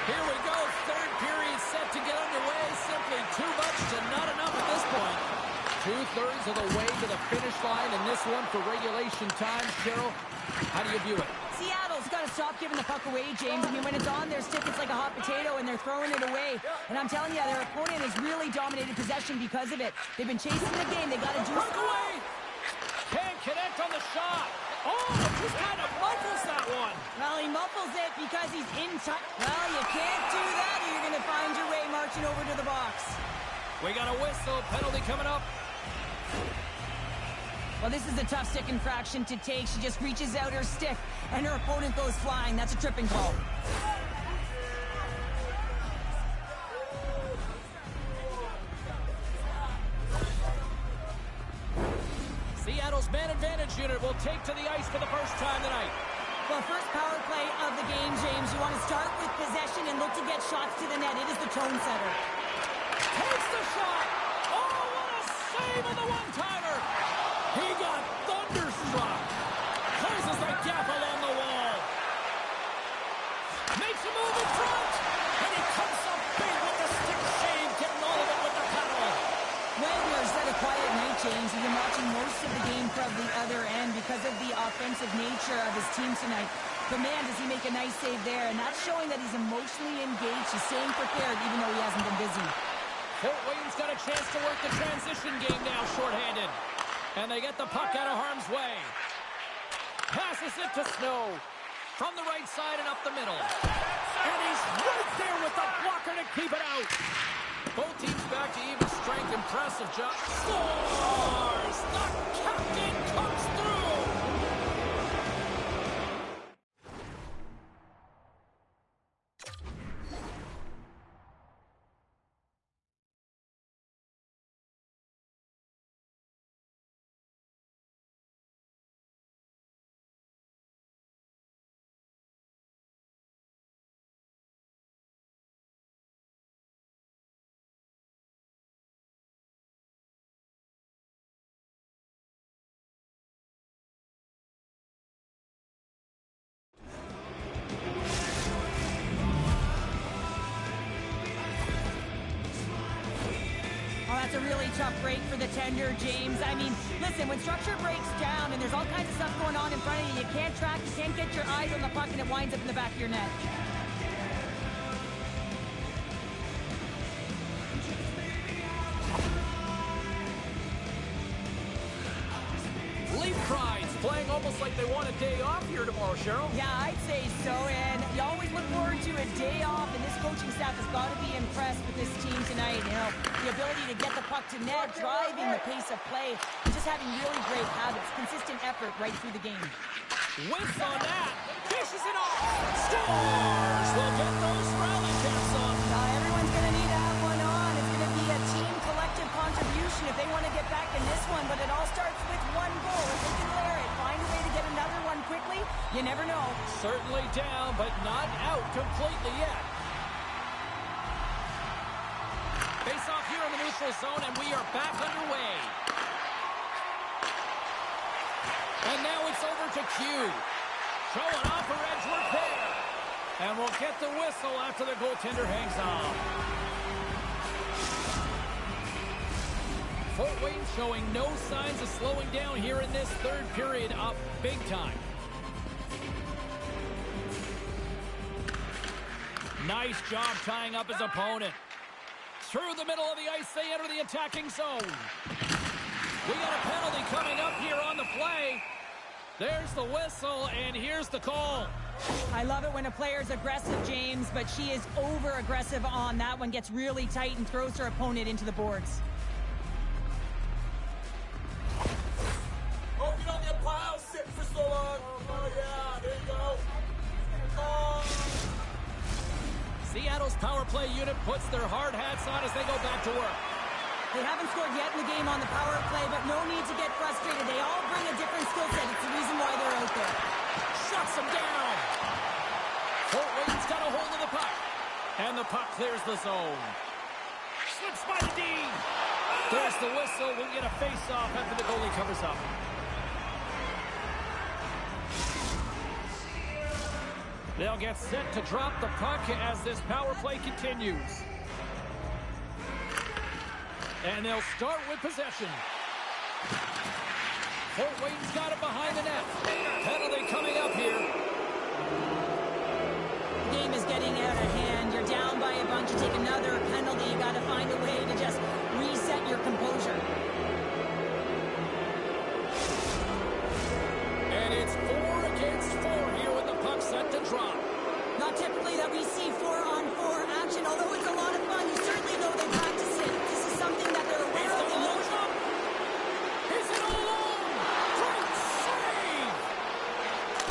Here we go. Third period set to get underway. Simply too much to not enough at this point. 2/3 of the way to the finish line in this one for regulation time. Cheryl, how do you view it? Seattle's got to stop giving the puck away, James. I mean, when it's on their stick, it's like a hot potato, and they're throwing it away. And I'm telling you, their opponent has really dominated possession because of it. They've been chasing the game. They got to do puck away! Can't connect on the shot. Oh, just kind of muffles that one. Well, he muffles it because he's in touch. Well, you can't do that, or you're going to find your way marching over to the box. We got a whistle. Penalty coming up. Well, this is a tough stick infraction to take. She just reaches out her stick, and her opponent goes flying. That's a tripping call. Seattle's man advantage unit will take to the ice for the first time tonight. Well, first power play of the game, James. You want to start with possession and look to get shots to the net. It is the tone setter. Takes the shot. Oh, what a save on the one-timer. He got thunderstruck. Closes the gap along the wall. Makes a move in front. And he comes up big with the stick shave, getting all of it with the paddle. Wagner's had a quiet night, James. He's been watching most of the game from the other end because of the offensive nature of his team tonight. But man, does he make a nice save there. And that's showing that he's emotionally engaged. He's staying prepared even though he hasn't been busy. Fort Wayne's got a chance to work the transition game now shorthanded. And they get the puck out of harm's way. Passes it to Snow. From the right side and up the middle. And he's right there with the blocker to keep it out. Both teams back to even strength. Impressive job. Scores! The captain comes through! That's a really tough break for the tender, James. I mean, listen, when structure breaks down and there's all kinds of stuff going on in front of you, you can't track, you can't get your eyes on the puck, and it winds up in the back of your net. Leaf Pride's playing almost like they want a day off here tomorrow, Cheryl. Yeah, I'd say so, and you always look forward to a day off, and this coaching staff has got to be impressed with this team tonight. You know, the ability to get the puck to net, driving the pace of play, and just having really great habits, consistent effort right through the game. Whips on that, fishes it off, scores! We'll get those rally caps on. Everyone's going to need to have one on. It's going to be a team collective contribution if they want to get back in this one, but it all starts with one goal. If they can layer it, find a way to get another one quickly, you never know. Certainly down, but not out completely yet. Face off here in the neutral zone, and we are back underway. And now it's over to Q. Showing off her edge work there. And we'll get the whistle after the goaltender hangs on. Fort Wayne showing no signs of slowing down here in this third period, up big time. Nice job tying up his opponent. Through the middle of the ice, they enter the attacking zone. We got a penalty coming up here on the play. There's the whistle, and here's the call. I love it when a player's aggressive, James, but she is over-aggressive on that one. Gets really tight and throws her opponent into the boards. Oh, get on that pile, sit for so long. Oh, yeah, there you go. Oh. Seattle's power play unit puts their hard hats on as they go back to work. They haven't scored yet in the game on the power play, but no need to get frustrated. They all bring a different skill set. It's the reason why they're out there. Shuts them down. Fort Wayne's got a hold of the puck. And the puck clears the zone. Slips by the D. There's the whistle. We'll get a face-off after the goalie covers up. They'll get set to drop the puck as this power play continues. And they'll start with possession. Fort Wayne's got it behind the net. Penalty coming up here. The game is getting out of hand. You're down by a bunch. You take another penalty. You got to find a way to just reset your composure. And it's 4 against 4 here with the puck set to drop. Not typically that we see 4-on-4 action, although it's a lot of fun. You certainly know they practice it. This is something that they're aware of. He's it all alone. Great save.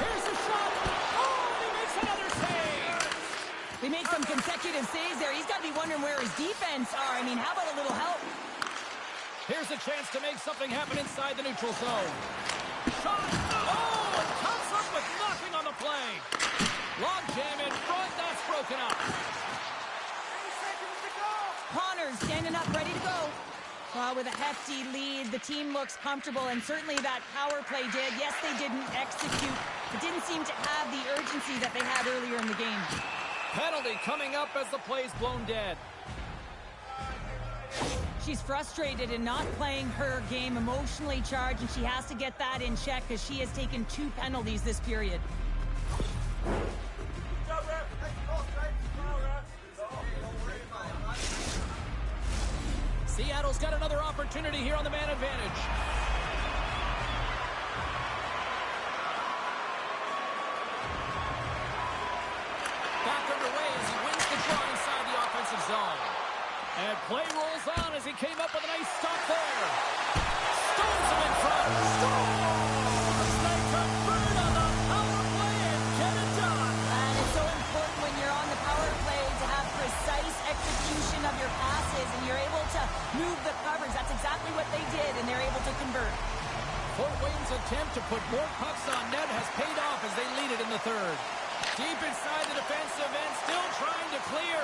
Here's the shot. Oh, he makes another save. They made some consecutive saves there. He's got to be wondering where his defense are. I mean, how about a little help? Here's a chance to make something happen inside the neutral zone. Shot. Oh, it comes up with nothing on the play. Log jam in front. That's broken up. 8 seconds to go. Connors standing up, ready to go. Well, with a hefty lead, the team looks comfortable, and certainly that power play did. Yes, they didn't execute. It didn't seem to have the urgency that they had earlier in the game. Penalty coming up as the play's blown dead. She's frustrated and not playing her game, emotionally charged, and she has to get that in check because she has taken 2 penalties this period. Good job, ref. Nice call, strike. Foul, ref. Don't worry about it. Seattle's got another opportunity here on the man advantage. Back underway as he wins the draw inside the offensive zone. And play rolls on as he came up with a nice stop there. Stones him in front. Scores! They convert on the power play and get it done. And it's so important when you're on the power play to have precise execution of your passes, and you're able to move the coverage. That's exactly what they did, and they're able to convert. Fort Wayne's attempt to put more pucks on net has paid off as they lead it in the third. Deep inside the defensive end, still trying to clear.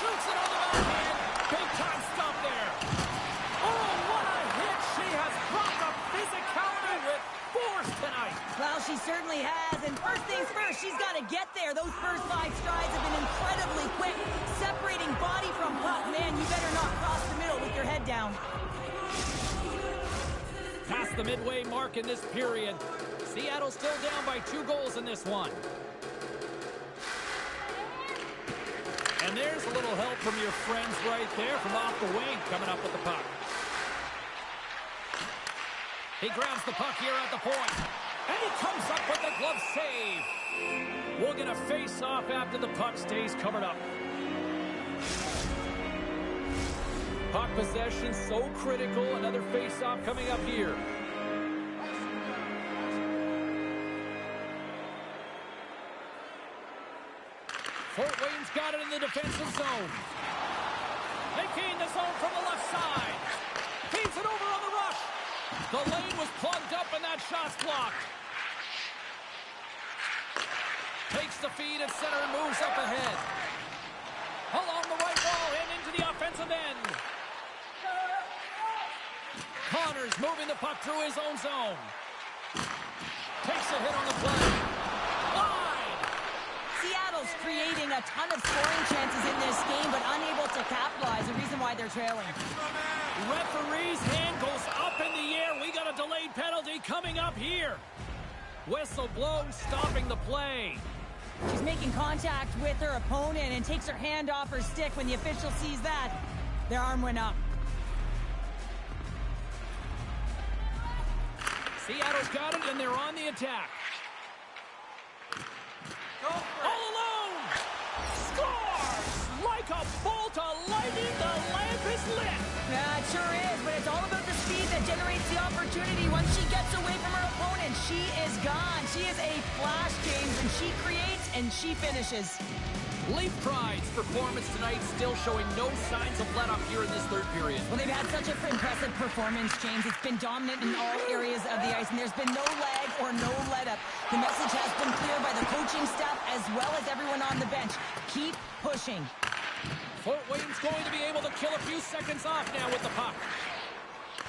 Shoots it on the backhand. Big time stop there. Oh, what a hit. She has brought the physicality with force tonight. Well, she certainly has, and first things first, she's got to get there. Those first 5 strides have been incredibly quick. Separating body from puck, man, you better not cross the middle with your head down. Past the midway mark in this period. Seattle still down by 2 goals in this one. And there's a little help from your friends right there from off the wing coming up with the puck. He grabs the puck here at the point. And he comes up with the glove save. We'll get a face-off after the puck stays covered up. Puck possession so critical. Another face-off coming up here. Fort Wayne's got it in the defensive zone. They gain the zone from the left side. Feeds it over on the rush. The lane was plugged up and that shot's blocked. Takes the feed at center and moves up ahead. Along the right wall and into the offensive end. Connors moving the puck through his own zone. Takes a hit on the play. Seattle's creating a ton of scoring chances in this game, but unable to capitalize, the reason why they're trailing. Referee's hand goes up in the air. We got a delayed penalty coming up here. Whistle blown, stopping the play. She's making contact with her opponent and takes her hand off her stick. When the official sees that, their arm went up. Seattle's got it, and they're on the attack. All alone! Scores! Like a bolt of lightning, the lamp is lit! Yeah, it sure is, but it's all about the speed that generates the opportunity. Once she gets away from her opponent, she is gone. She is a flash, James, and she creates and she finishes. Leaf Pride's performance tonight still showing no signs of let-up here in this third period. Well, they've had such an impressive performance, James. It's been dominant in all areas of the ice, and there's been no lag or no let-up. The message has been clear by the coaching staff as well as everyone on the bench. Keep pushing. Fort Wayne's going to be able to kill a few seconds off now with the puck.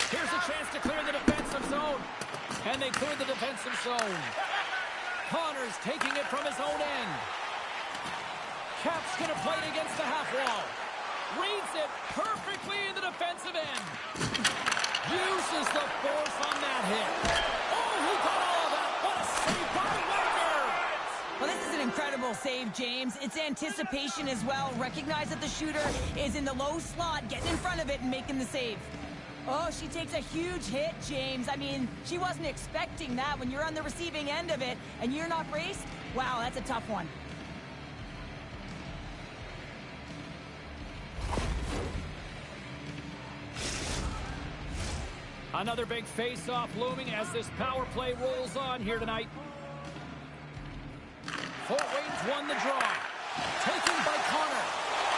Here's a chance to clear the defensive zone. And they clear the defensive zone. Connors taking it from his own end. Cap's going to play it against the half wall. Reads it perfectly in the defensive end. Uses the force on that hit. Oh, he got all of that. What a save by Wagner. Well, this is an incredible save, James. It's anticipation as well. Recognize that the shooter is in the low slot, getting in front of it and making the save. Oh, she takes a huge hit, James. I mean, she wasn't expecting that. When you're on the receiving end of it and you're not braced, wow, that's a tough one. Another big face-off looming as this power play rolls on here tonight. Fort Wayne's won the draw. Taken by Connor.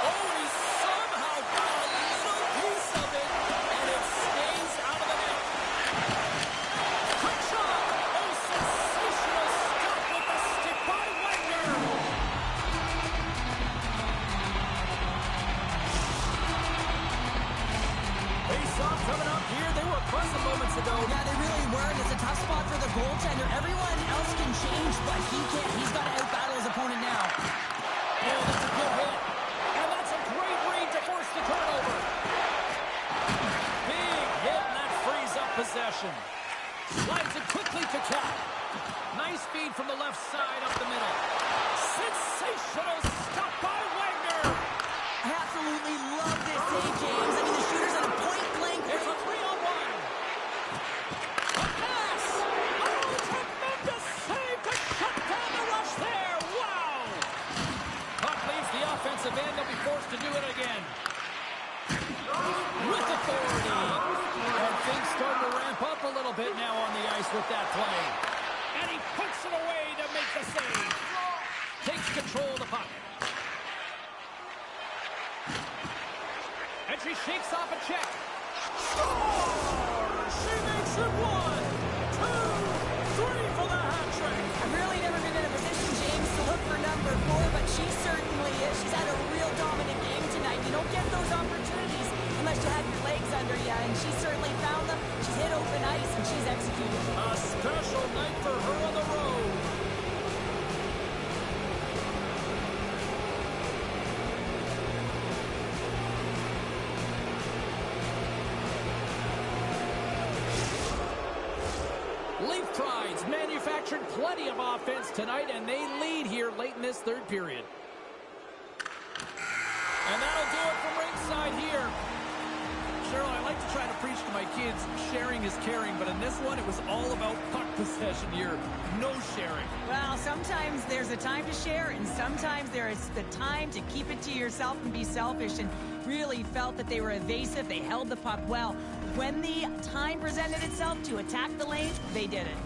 Oh, he somehow got a little piece of it, and it stays out of the net. Quick shot. Oh, sensational stop with the stick by Wagner. Face-off coming up here. They were pleasant moments ago. Yeah, they really were. It's a tough spot for the goaltender. Everyone else can change, but he can't. He's got to outbattle his opponent now. Oh, that's a good hit. And that's a great read to force the turnover. Big hit, and that frees up possession. Slides it quickly to Cap. Nice feed from the left side up the middle. Sensational stop by Wagner. I absolutely love this save, James. I mean, the shooter's at a point-blank range. It's a 3-on-1. A pass. Oh, tremendous save to shut down the rush there. Wow. Puck leaves the offensive end. They'll be forced to do it again. With authority. And things start to ramp up a little bit now on the ice with that play. And he puts it away to make the save. Takes control of the puck. And she shakes off a check. Scores! She makes it 1, 2, 3 for the hat trick. I've really never been in a position, James, to look for number 4, but she certainly is. She's had a real dominant game tonight. You don't get those opportunities unless you have your legs under you, and she certainly found them. She's hit open ice, and she's executed. A special night for her on the road. Leaf Prides manufactured plenty of offense tonight, and they lead here late in this third period. And that'll do it from ringside here. Cheryl, I like to try to preach to my kids, sharing is caring, but in this one, it was all about puck possession here. No sharing. Well, sometimes there's a time to share, and sometimes there is the time to keep it to yourself and be selfish, and really felt that they were evasive. They held the puck well. When the time presented itself to attack the lane, they did it.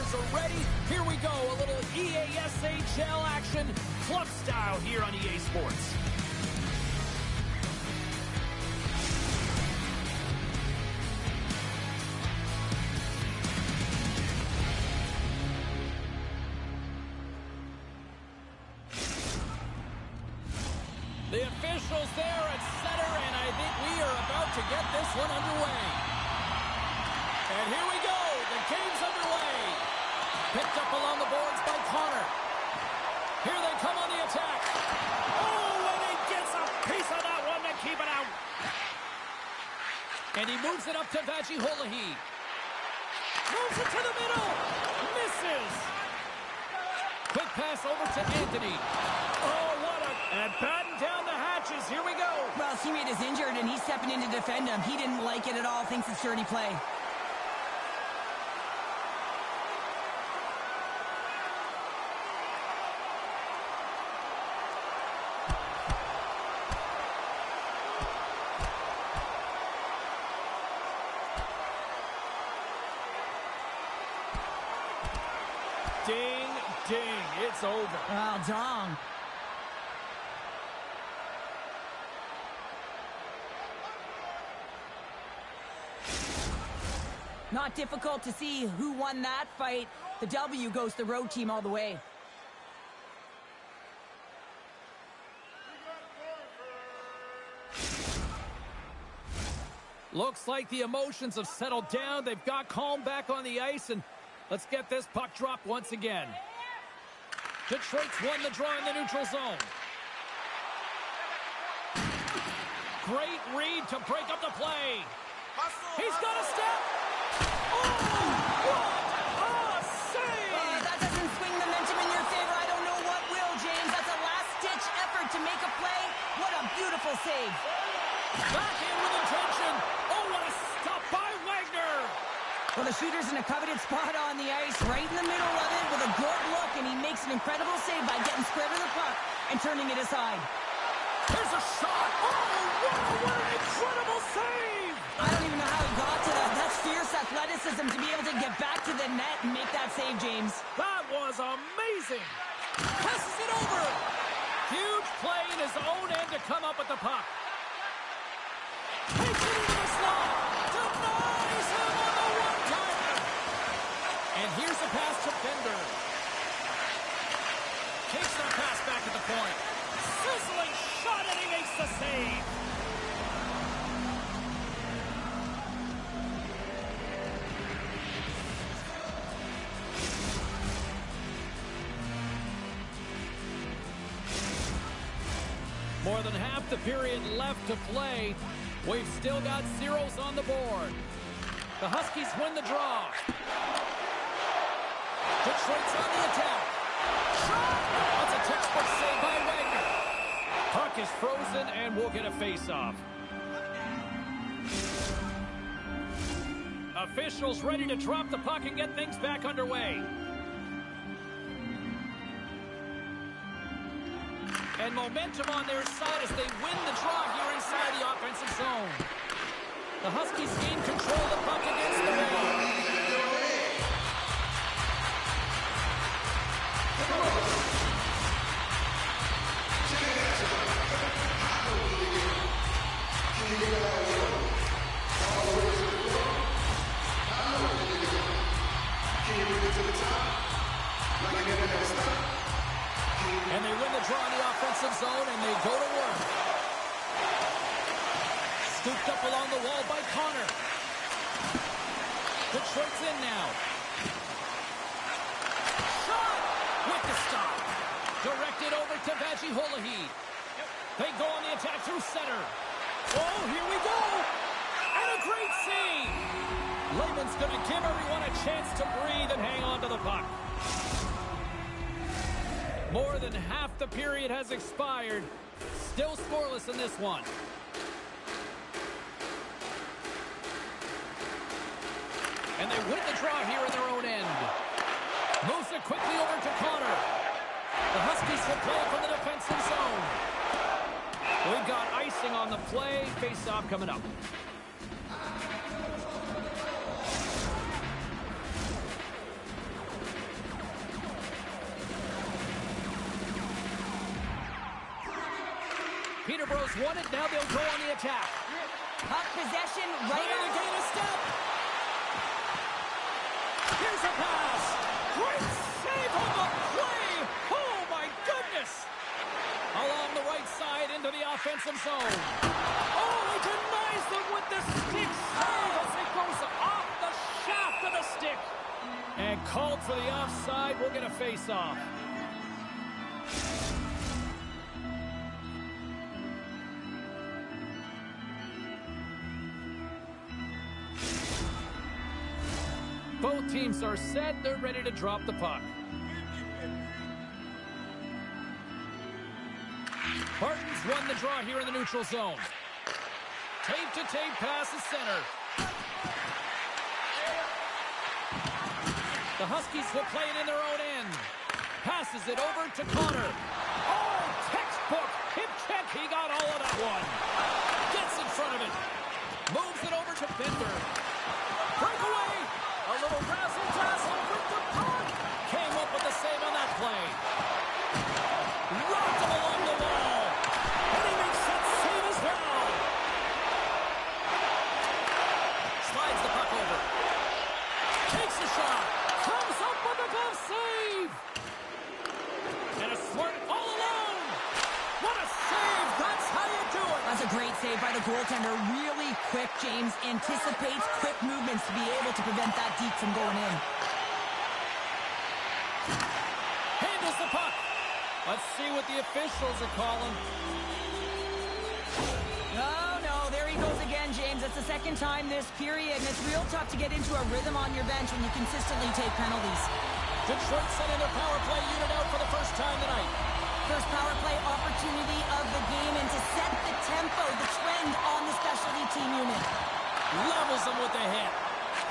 players are ready. Here we go. A little EASHL action, club style here on EA Sports. The officials there at center, and I think we are about to get this one underway. And here we go. The game's underway. Picked up along the boards by Connor. Here they come on the attack. Oh, and he gets a piece of that one to keep it out. And he moves it up to Vajiholahi. Moves it to the middle. Misses. Quick pass over to Anthony. Oh, what a... And batten down the hatches. Here we go. Well, his teammate is injured, and he's stepping in to defend him. He didn't like it at all. Thinks it's dirty play. Ding, ding. It's over. Well, dong. Not difficult to see who won that fight. The W goes the road team all the way. Looks like the emotions have settled down. They've got calm back on the ice, and let's get this puck dropped once again. Detroit's won the draw in the neutral zone. Great read to break up the play. He's got a step. Oh, what a save! That doesn't swing momentum in your favor. I don't know what will, James. That's a last-ditch effort to make a play. What a beautiful save. Back in with intention. Oh, what a stop by Wagner. Well, the shooter's in a coveted spot on the ice, right in the middle of it with a good look, and he makes an incredible save by getting square to the puck and turning it aside. Here's a shot. Oh, what an incredible save! I don't even know how he got to that. That's fierce athleticism to be able to get back to the net and make that save, James. That was amazing. Passes it over. Huge play in his own end to come up with the puck. Takes it into the slot. Denies him on the one-timer. And here's the pass to Bender. Takes that pass back at the point. Sizzling shot, and he makes the save. More than half the period left to play. We've still got zeros on the board. The Huskies win the draw. Detroit's on the attack. Shot! That's a textbook save by Wagner. Puck is frozen, and we'll get a face-off. Officials ready to drop the puck and get things back underway. And momentum on their side as they win the draw here inside the offensive zone. The Huskies gain control of the puck against the wall. And they win the draw in the offensive zone, and they go to work. Scooped up along the wall by Connor. Detroit's in now. Shot! With the stop. Directed over to Vajiholahi. They go on the attack through center. Oh, here we go! And a great save! Lehman's going to give everyone a chance to breathe and hang on to the puck. More than half the period has expired. Still scoreless in this one. And they win the draw here in their own end. Moves it quickly over to Connor. The Huskies will play from the defensive zone. We've got icing on the play. Face-off coming up. Peterborough's won it. Now they'll go on the attack. Puck possession right Trying to on. gain a step. Here's a pass. Great save on the play. Oh, my goodness. Along the right side into the offensive zone. Oh, he denies them with the stick save as it goes off the shaft of the stick. And called for the offside. We'll get a face-off. Both teams are set. They're ready to drop the puck. Barton's won the draw here in the neutral zone. Tape-to-tape pass is center. The Huskies will play it in their own end. Passes it over to Connor. Oh, textbook. Hip check. He got all of that one. Gets in front of it. Moves it over to Bender. Breakaway. A little razzle-dazzle with the puck. Came up with the save on that play. Rocked him along the wall. And he makes that save as well. Slides the puck over. Takes a shot. Comes up with a glove save. And a smart all alone. What a save. That's how you do it. That's a great save by the goaltender. Really quick, James. Anticipates quick movements to be able to prevent that deep from going in. Handles the puck. Let's see what the officials are calling. No, there he goes again, James. That's the second time this period, and it's real tough to get into a rhythm on your bench when you consistently take penalties. Detroit sending their power play unit out for the first time tonight. First power play opportunity of the game, and to set the tempo, the trend on the specialty team unit. Levels them with the hit.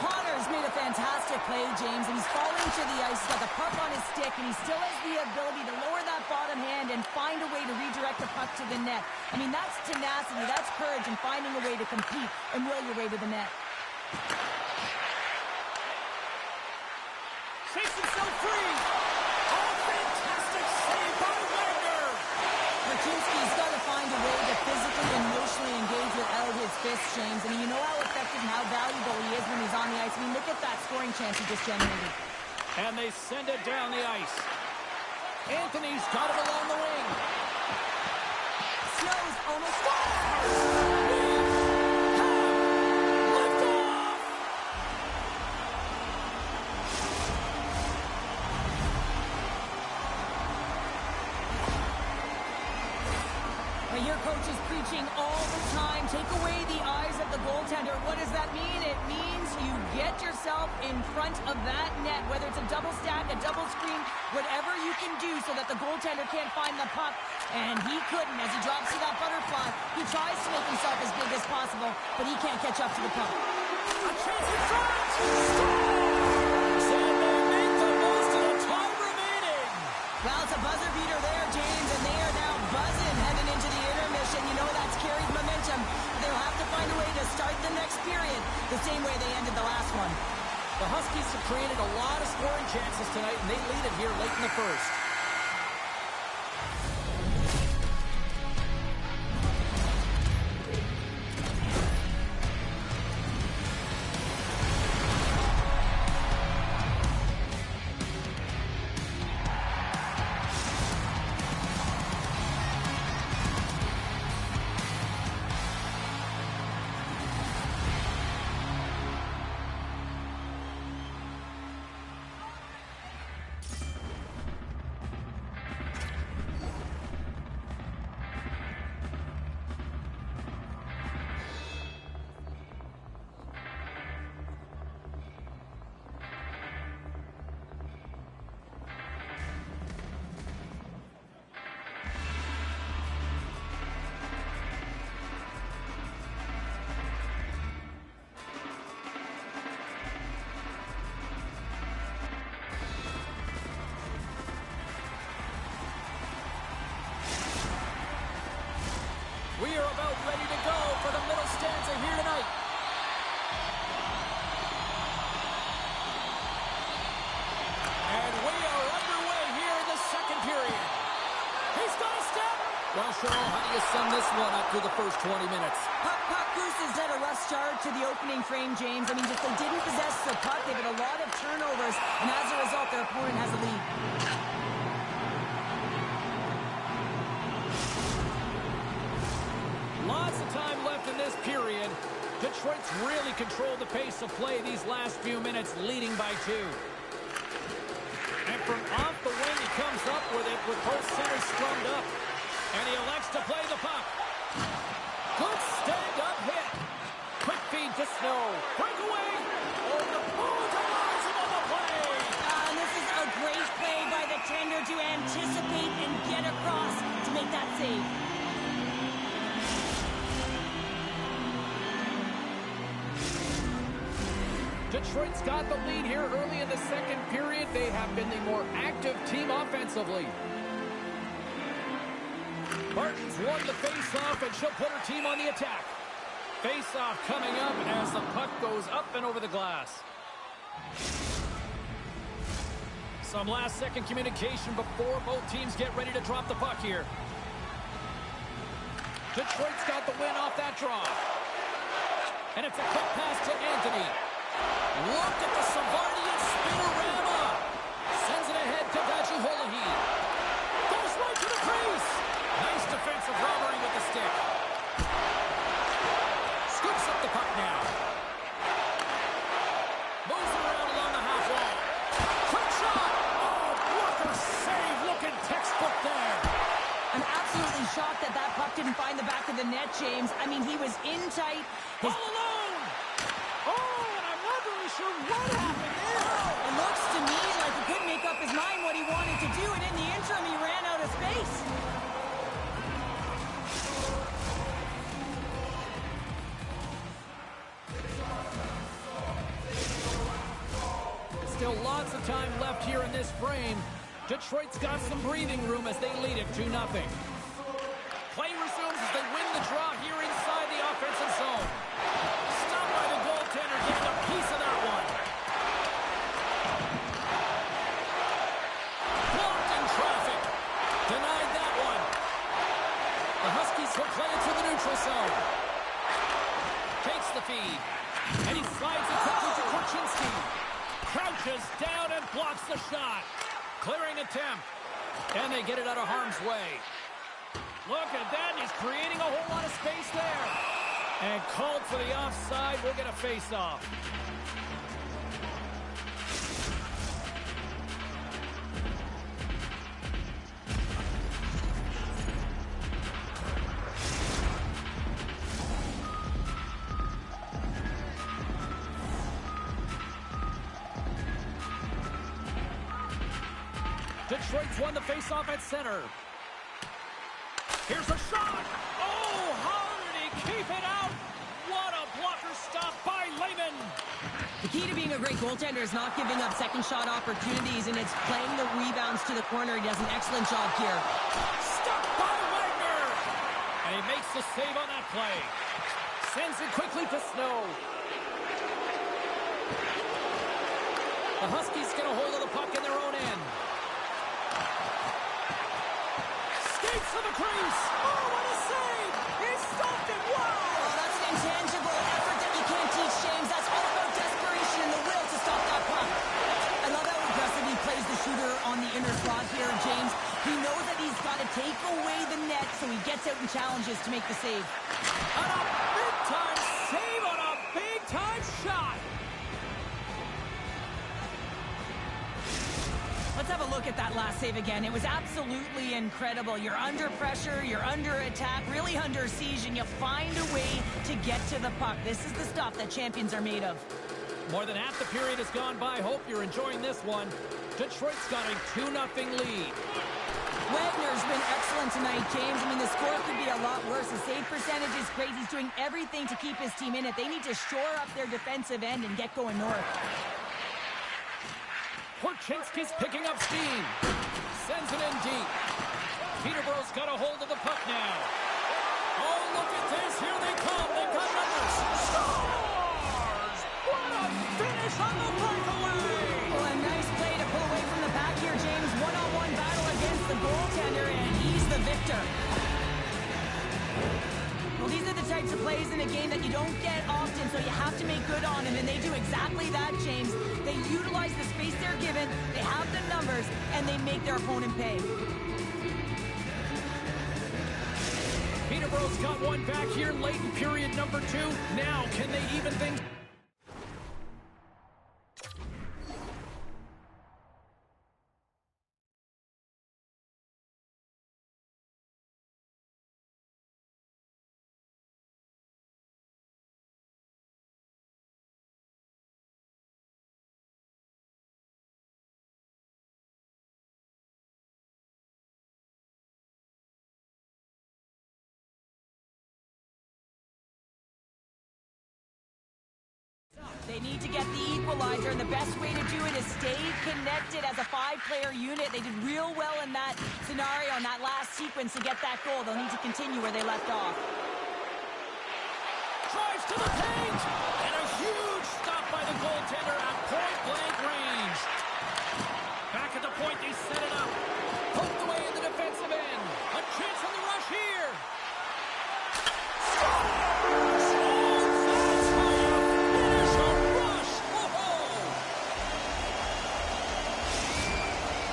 Connor's made a fantastic play, James, and he's falling to the ice. He's got the puck on his stick, and he still has the ability to lower that bottom hand and find a way to redirect the puck to the net. I mean, that's tenacity, that's courage, and finding a way to compete and will your way to the net. Shakes himself free. Oh, fantastic save by Wagner. Raczynski's got to find a way to physically and emotionally engage without his fists, James. I mean, you know how effective and how valuable he is when he's on the ice. I mean, look at that scoring chance he just generated. And they send it down the ice. Anthony's got it along the wing. Snow's almost scored. Lift off. Well, your coach is preaching all the time. Take away the eyes of the goaltender. What does that mean? It means you get yourself in front of that net, whether it's a double stack, a double screen, whatever you can do so that the goaltender can't find the puck. And he couldn't as he drops to that butterfly. He tries to make himself as big as possible, but he can't catch up to the puck. A chance in front. Scores! And they make the most of the time remaining. Well, it's a buzzer beater there, James, and they are now buzzing heading into the intermission. You know that's carried momentum. They'll have to find a way to start the next period the same way they ended the last one. The Huskies have created a lot of scoring chances tonight, and they lead it here late in the first. We are about ready to go for the middle stanza here tonight. And we are underway here in the second period. He's got a step. Well, Cheryl, how do you sum this one up through the first 20 minutes? Puck Gooses had a rough start to the opening frame, James. I mean, just they didn't possess the puck. They've had a lot of turnovers, and as a result, their opponent has a lead. Lots of time left in this period. Detroit's really controlled the pace of play these last few minutes, leading by 2. And from off the wing, he comes up with it with both centers scrummed up. And he elects to play the puck. Good stand-up hit. Quick feed to Snow. Breakaway. Oh, the Bruins allows him on the play. And this is a great play by the tender to anticipate and get across to make that save. Detroit's got the lead here early in the second period. They have been the more active team offensively. Martin's won the face-off, and she'll put her team on the attack. Face-off coming up as the puck goes up and over the glass. Some last-second communication before both teams get ready to drop the puck here. Detroit's got the win off that draw. And it's a quick pass to Anthony. Look at the Savardian spinorama. Sends it ahead to Vajuholahi. Goes right to the crease. Nice defensive robbery with the stick. Scoops up the puck now. Moves it around along the half wall. Quick shot. Oh, blocker save. Looking textbook there. I'm absolutely shocked that that puck didn't find the back of the net, James. I mean, he was in tight. All alone. Oh, and I'm not really sure what happened there. It looks to me like he couldn't make up his mind what he wanted to do, and in the interim, he ran out of space. Still lots of time left here in this frame. Detroit's got some breathing room as they lead it 2-0. Play resumes as they win the draw here inside the offensive zone. Stopped by the goaltender, getting a piece of that one. Blocked in traffic. Denied that one. The Huskies will play it to the neutral zone. Takes the feed. And he slides it quickly to Korchinski. Crouches down and blocks the shot. Clearing attempt. And they get it out of harm's way. Look at that. He's creating a whole lot of space there. And called for the offside. We'll get a face-off. Detroit's won the face-off at center. Here's a shot. Oh, how did he keep it out? What a blocker stop by Lehman. The key to being a great goaltender is not giving up second shot opportunities, and it's playing the rebounds to the corner. He does an excellent job here. Stuck by Wagner. And he makes the save on that play. Sends it quickly to Snow. The Huskies get a hold of the puck in their own end. Skates to the crease. Oh, what a save. He stopped it. Wow. Oh, that's an intangible effort that you can't teach, James. That's all about desperation and the will to stop that puck. I love how aggressive he plays the shooter on the inner slot here, James. He knows that he's got to take away the net, so he gets out and challenges to make the save. And a big-time save on a big-time shot. Let's have a look at that last save again. It was absolutely incredible. You're under pressure, you're under attack, really under siege, and you find a way to get to the puck. This is the stuff that champions are made of. More than half the period has gone by. Hope you're enjoying this one. Detroit's got a 2-0 lead. Wagner's been excellent tonight, James. I mean, the score could be a lot worse. The save percentage is crazy. He's doing everything to keep his team in it. They need to shore up their defensive end and get going north. Korchinski's picking up steam. Sends it in deep. Peterborough's got a hold of the puck now. Oh, look at this. Here they come. They've got numbers. Stars! What a finish on the breakaway! Well, a nice play to pull away from the back here, James. One-on-one battle against the goaltender, and he's the victor. Well, these are the types of plays in a game that you don't get often, so you have to make good on them, and they do exactly that, James. They utilize the space they're given, they have the numbers, and they make their opponent pay. Peterborough's got one back here late in period number 2. Now, can they even things? They need to get the equalizer, and the best way to do it is stay connected as a 5-player unit. They did real well in that scenario, in that last sequence to get that goal. They'll need to continue where they left off. Drives to the paint! And a huge stop by the goaltender at point-blank range. Back at the point, they set it up. Poked away in the defensive end. A chance on the rush here.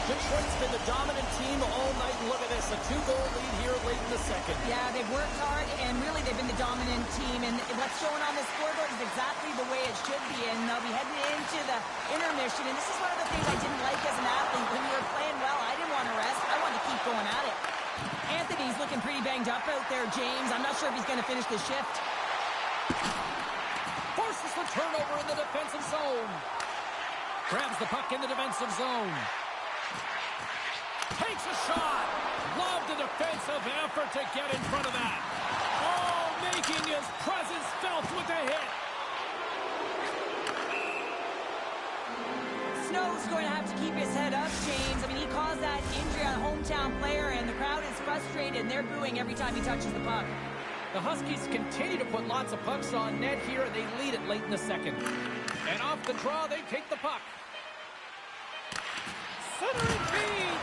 Detroit's been the dominant team all night. Look at this, a 2-goal lead here late in the second. Yeah, they've worked hard, and really they've been the dominant team. And what's showing on this scoreboard is exactly the way it should be. And they'll be heading into the intermission. And this is one of the things I didn't like as an athlete. When we were playing well, I didn't want to rest. I wanted to keep going at it. Anthony's looking pretty banged up out there, James. I'm not sure if he's going to finish the shift. Forces the turnover in the defensive zone. Grabs the puck in the defensive zone. Takes a shot. Love the defensive effort to get in front of that. Oh, making his presence felt with a hit. Snow's going to have to keep his head up, James. I mean, he caused that injury on a hometown player, and the crowd is frustrated, and they're booing every time he touches the puck. The Huskies continue to put lots of pucks on net here, and they lead it late in the second. And off the draw, they take the puck. Centering feed.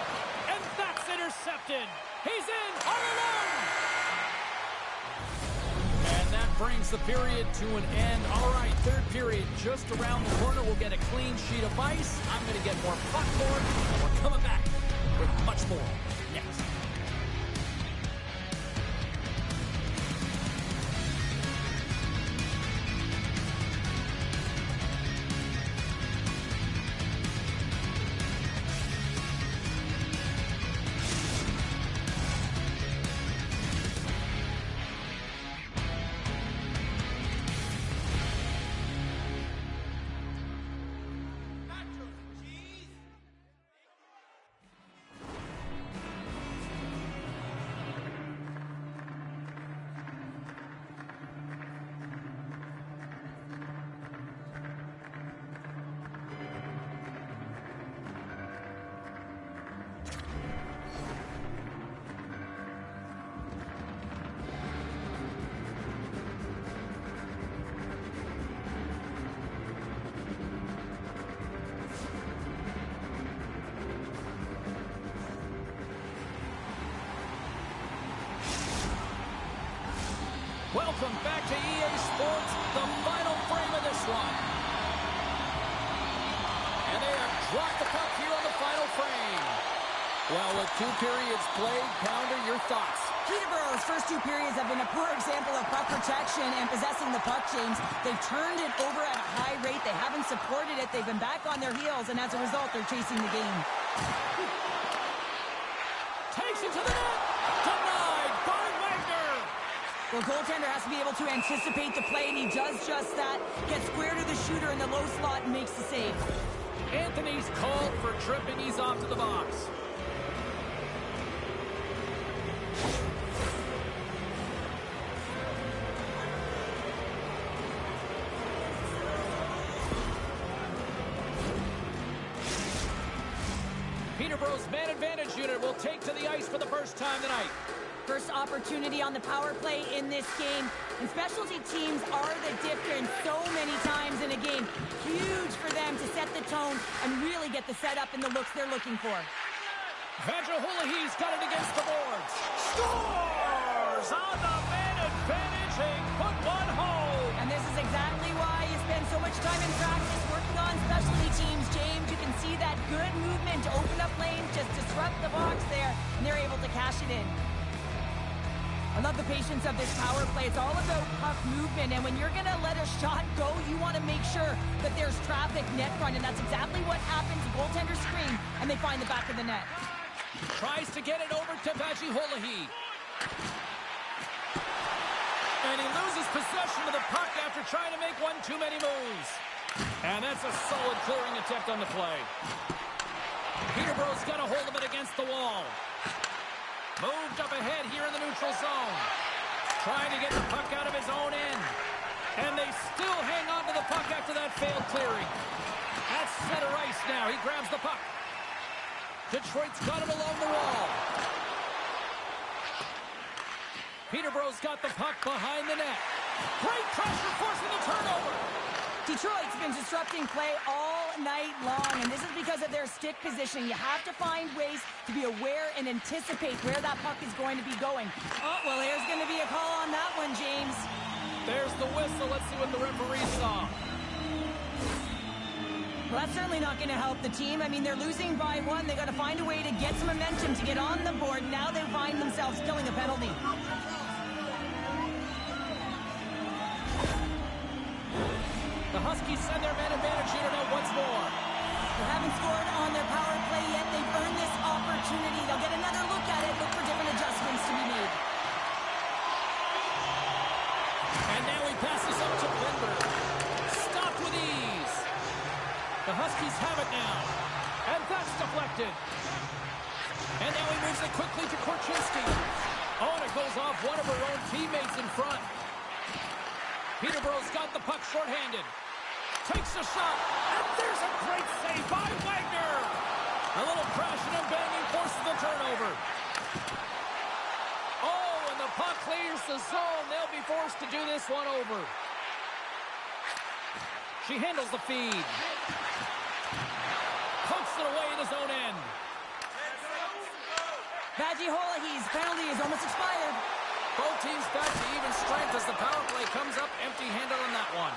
And that's intercepted. He's in all alone. And that brings the period to an end. All right, third period just around the corner. We'll get a clean sheet of ice. I'm going to get more popcorn. We're coming back with much more next. Welcome back to EA Sports, the final frame of this one. And they have dropped the puck here on the final frame. Well, with 2 periods played, Pounder, your thoughts? Peterborough's first 2 periods have been a poor example of puck protection and possessing the puck, James. They've turned it over at a high rate. They haven't supported it. They've been back on their heels, and as a result, they're chasing the game. Takes it to the net. Denied by Wagner. Well, goaltender has to be able to anticipate the play, and he does just that. Gets square to the shooter in the low slot and makes the save. Anthony's called for tripping. He's off to the box. Peterborough's man advantage unit will take to the ice for the first time tonight. First opportunity on the power play in this game. And specialty teams are the difference so many times in a game. Huge for them to set the tone and really get the setup and the looks they're looking for. Vajahulahi's got it against the boards. Scores on the man advantage see that good movement to open up lanes, just disrupt the box there, and they're able to cash it in. I love the patience of this power play. It's all about puck movement, and when you're going to let a shot go, you want to make sure that there's traffic net front, and that's exactly what happens. The goaltenders scream, and they find the back of the net. Tries to get it over to Vajiolahi. And he loses possession of the puck after trying to make one too many moves. And that's a solid clearing attempt on the play. Peterborough's got a hold of it against the wall. Moved up ahead here in the neutral zone. Trying to get the puck out of his own end. And they still hang on to the puck after that failed clearing. At center ice now. He grabs the puck. Detroit's got him along the wall. Peterborough's got the puck behind the net. Great pressure forcing the turnover. Detroit's been disrupting play all night long, and this is because of their stick positioning. You have to find ways to be aware and anticipate where that puck is going to be going. Oh, well, there's going to be a call on that one, James. There's the whistle. Let's see what the referee saw. Well, that's certainly not going to help the team. I mean, they're losing by one. They got to find a way to get some momentum to get on the board. Now they find themselves killing a penalty. The Huskies send their man advantage unit out once more. They haven't scored on their power play yet. They've earned this opportunity. They'll get another look at it, look for different adjustments to be made. And now he passes up to Bender. Stopped with ease. The Huskies have it now. And that's deflected. And now he moves it quickly to Korchinski. Oh, and it goes off one of her own teammates in front. Peterborough's got the puck shorthanded. Takes a shot, and there's a great save by Wagner. A little crashing and banging forces the turnover. Oh, and the puck clears the zone. They'll be forced to do this one over. She handles the feed. Pokes it away in his own end. Vajiolahi's penalty is almost expired. Both teams back to even strength as the power play comes up empty-handed on that one.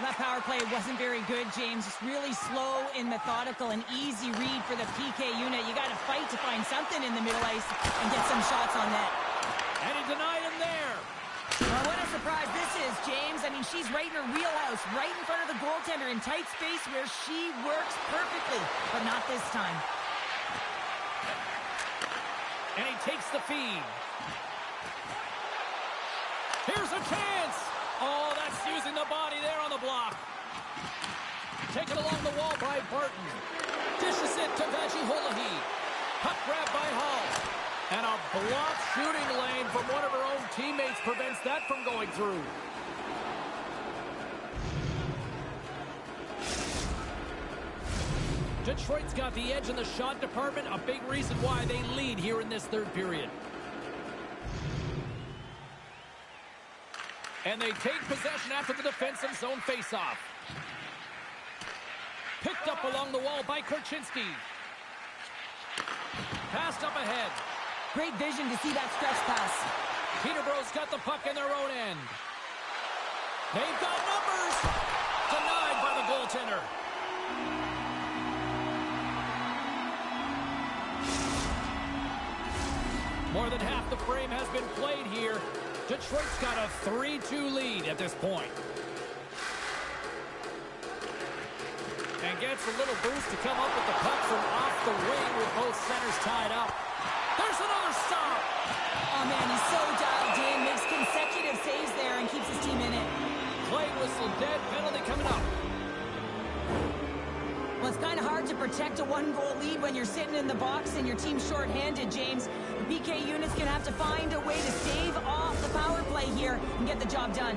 That power play wasn't very good, James. It's really slow and methodical, an easy read for the PK unit. You got to fight to find something in the middle ice and get some shots on net. And he denied him there. Well, what a surprise this is, James. I mean, she's right in her wheelhouse, right in front of the goaltender in tight space where she works perfectly, but not this time. And he takes the feed. Here's a chance. Oh, that's using the body there on the block. Taken along the wall by Barton. Dishes it to Vajiolahi. Puck grab by Hall. And a blocked shooting lane from one of her own teammates prevents that from going through. Detroit's got the edge in the shot department, a big reason why they lead here in this third period. And they take possession after the defensive zone faceoff. Picked up along the wall by Korchinski. Passed up ahead. Great vision to see that stretch pass. Peterborough's got the puck in their own end. They've got numbers. Denied by the goaltender. More than half the frame has been played here. Detroit's got a 3-2 lead at this point. And gets a little boost to come up with the puck from off the wing with both centers tied up. There's another stop. Oh, man, he's so dialed in. Makes consecutive saves there and keeps his team in it. Play whistle dead. Penalty coming up. Well, it's kind of hard to protect a one-goal lead when you're sitting in the box and your team's shorthanded, James. The PK unit's going to have to find a way to stave off the power play here and get the job done.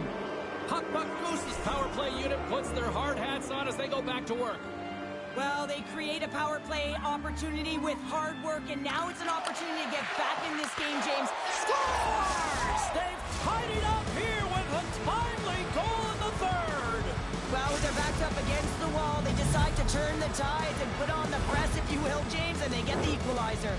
Puck Goose's power play unit puts their hard hats on as they go back to work. Well, they create a power play opportunity with hard work, and now it's an opportunity to get back in this game, James. Scores! They've tied it up here with a timely goal in the third. Well, with their backs up against the wall, they decide to turn the tides and put on the press, if you will, James, and they get the equalizer.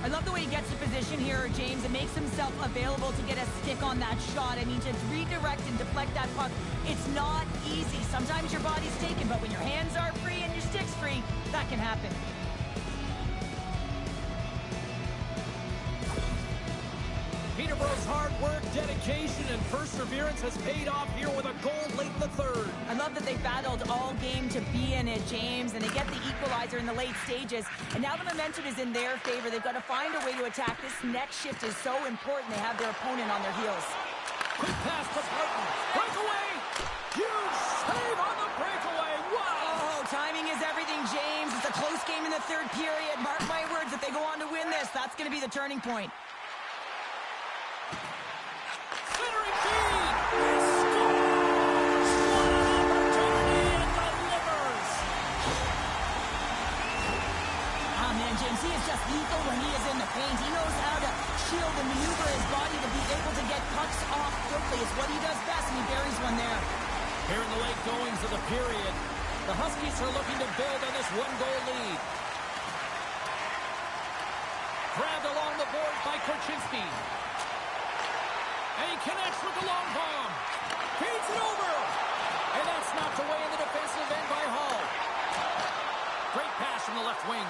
I love the way he gets the position here, James, and makes himself available to get a stick on that shot. I mean, to redirect and deflect that puck, it's not easy. Sometimes your body's taken, but when your hands are free and your stick's free, that can happen. Peterborough's hard work, dedication, and perseverance has paid off here with a goal late in the third. I love that they battled all game to be in it, James, and they get the equalizer in the late stages. And now the momentum is in their favor. They've got to find a way to attack. This next shift is so important. They have their opponent on their heels. Quick pass to Barton. Breakaway! Huge save on the breakaway! Wow! Oh, timing is everything, James. It's a close game in the third period. Mark my words, if they go on to win this, that's going to be the turning point. Centering feed! He scores! What an opportunity and delivers! Ah, man, James, he is just lethal when he is in the paint. He knows how to shield and maneuver his body to be able to get pucks off quickly. It's what he does best, and he buries one there. Here in the late goings of the period, the Huskies are looking to build on this one-goal lead. Grabbed along the board by Korchinski. And he connects with the long bomb. Feeds it over. And that's knocked away in the defensive end by Hall. Great pass from the left wing.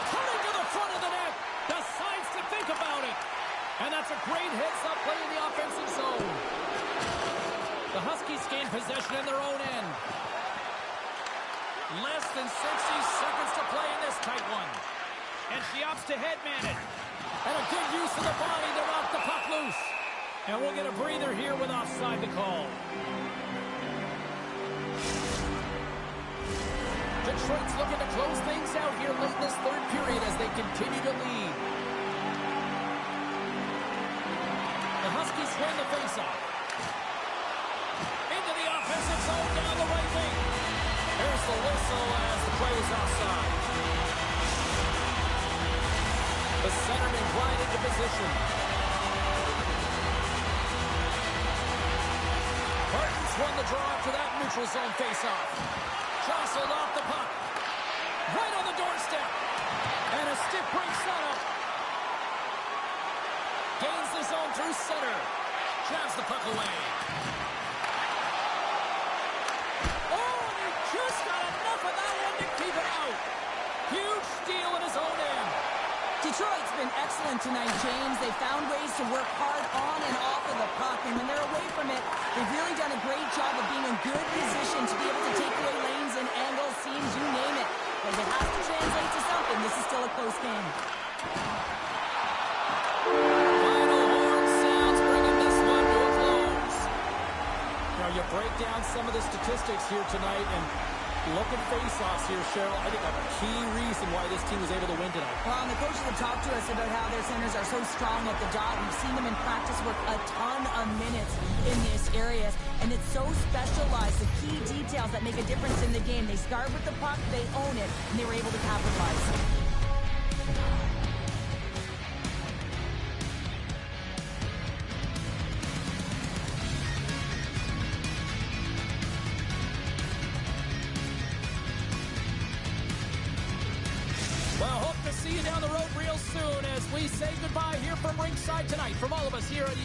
Turning to the front of the net. Decides to think about it. And that's a great heads-up play in the offensive zone. The Huskies gain possession in their own end. Less than 60 seconds to play in this tight one. And she opts to headman it. And a good use of the body to knock the puck loose. And we'll get a breather here with offside to call. Detroit's looking to close things out here late in this third period as they continue to lead. The Huskies win the faceoff. Into the offensive zone down the right wing. Here's the whistle as the play is offside. The centerman right into position. Barton's won the draw after that neutral zone faceoff. Jostled off the puck. Right on the doorstep. And a stiff break setup. Gains the zone through center. Jabs the puck away. Oh, and he just got enough of that one to keep it out. Huge steal in his own end. Detroit's been excellent tonight, James. They found ways to work hard on and off of the puck, and when they're away from it, they've really done a great job of being in good position to be able to take away lanes and angles, seams, you name it. But it has to translate to something. This is still a close game. Final horn sounds, bringing this one to a close. Now you break down some of the statistics here tonight, and look at face-offs here, Cheryl. I think a key reason why this team was able to win tonight. Well, and the coaches have talked to us about how their centers are so strong at the dot. We've seen them in practice work a ton of minutes in this area, and it's so specialized, the key details that make a difference in the game. They start with the puck, they own it, and they were able to capitalize. Well, hope to see you down the road real soon as we say goodbye here from ringside tonight. From all of us here at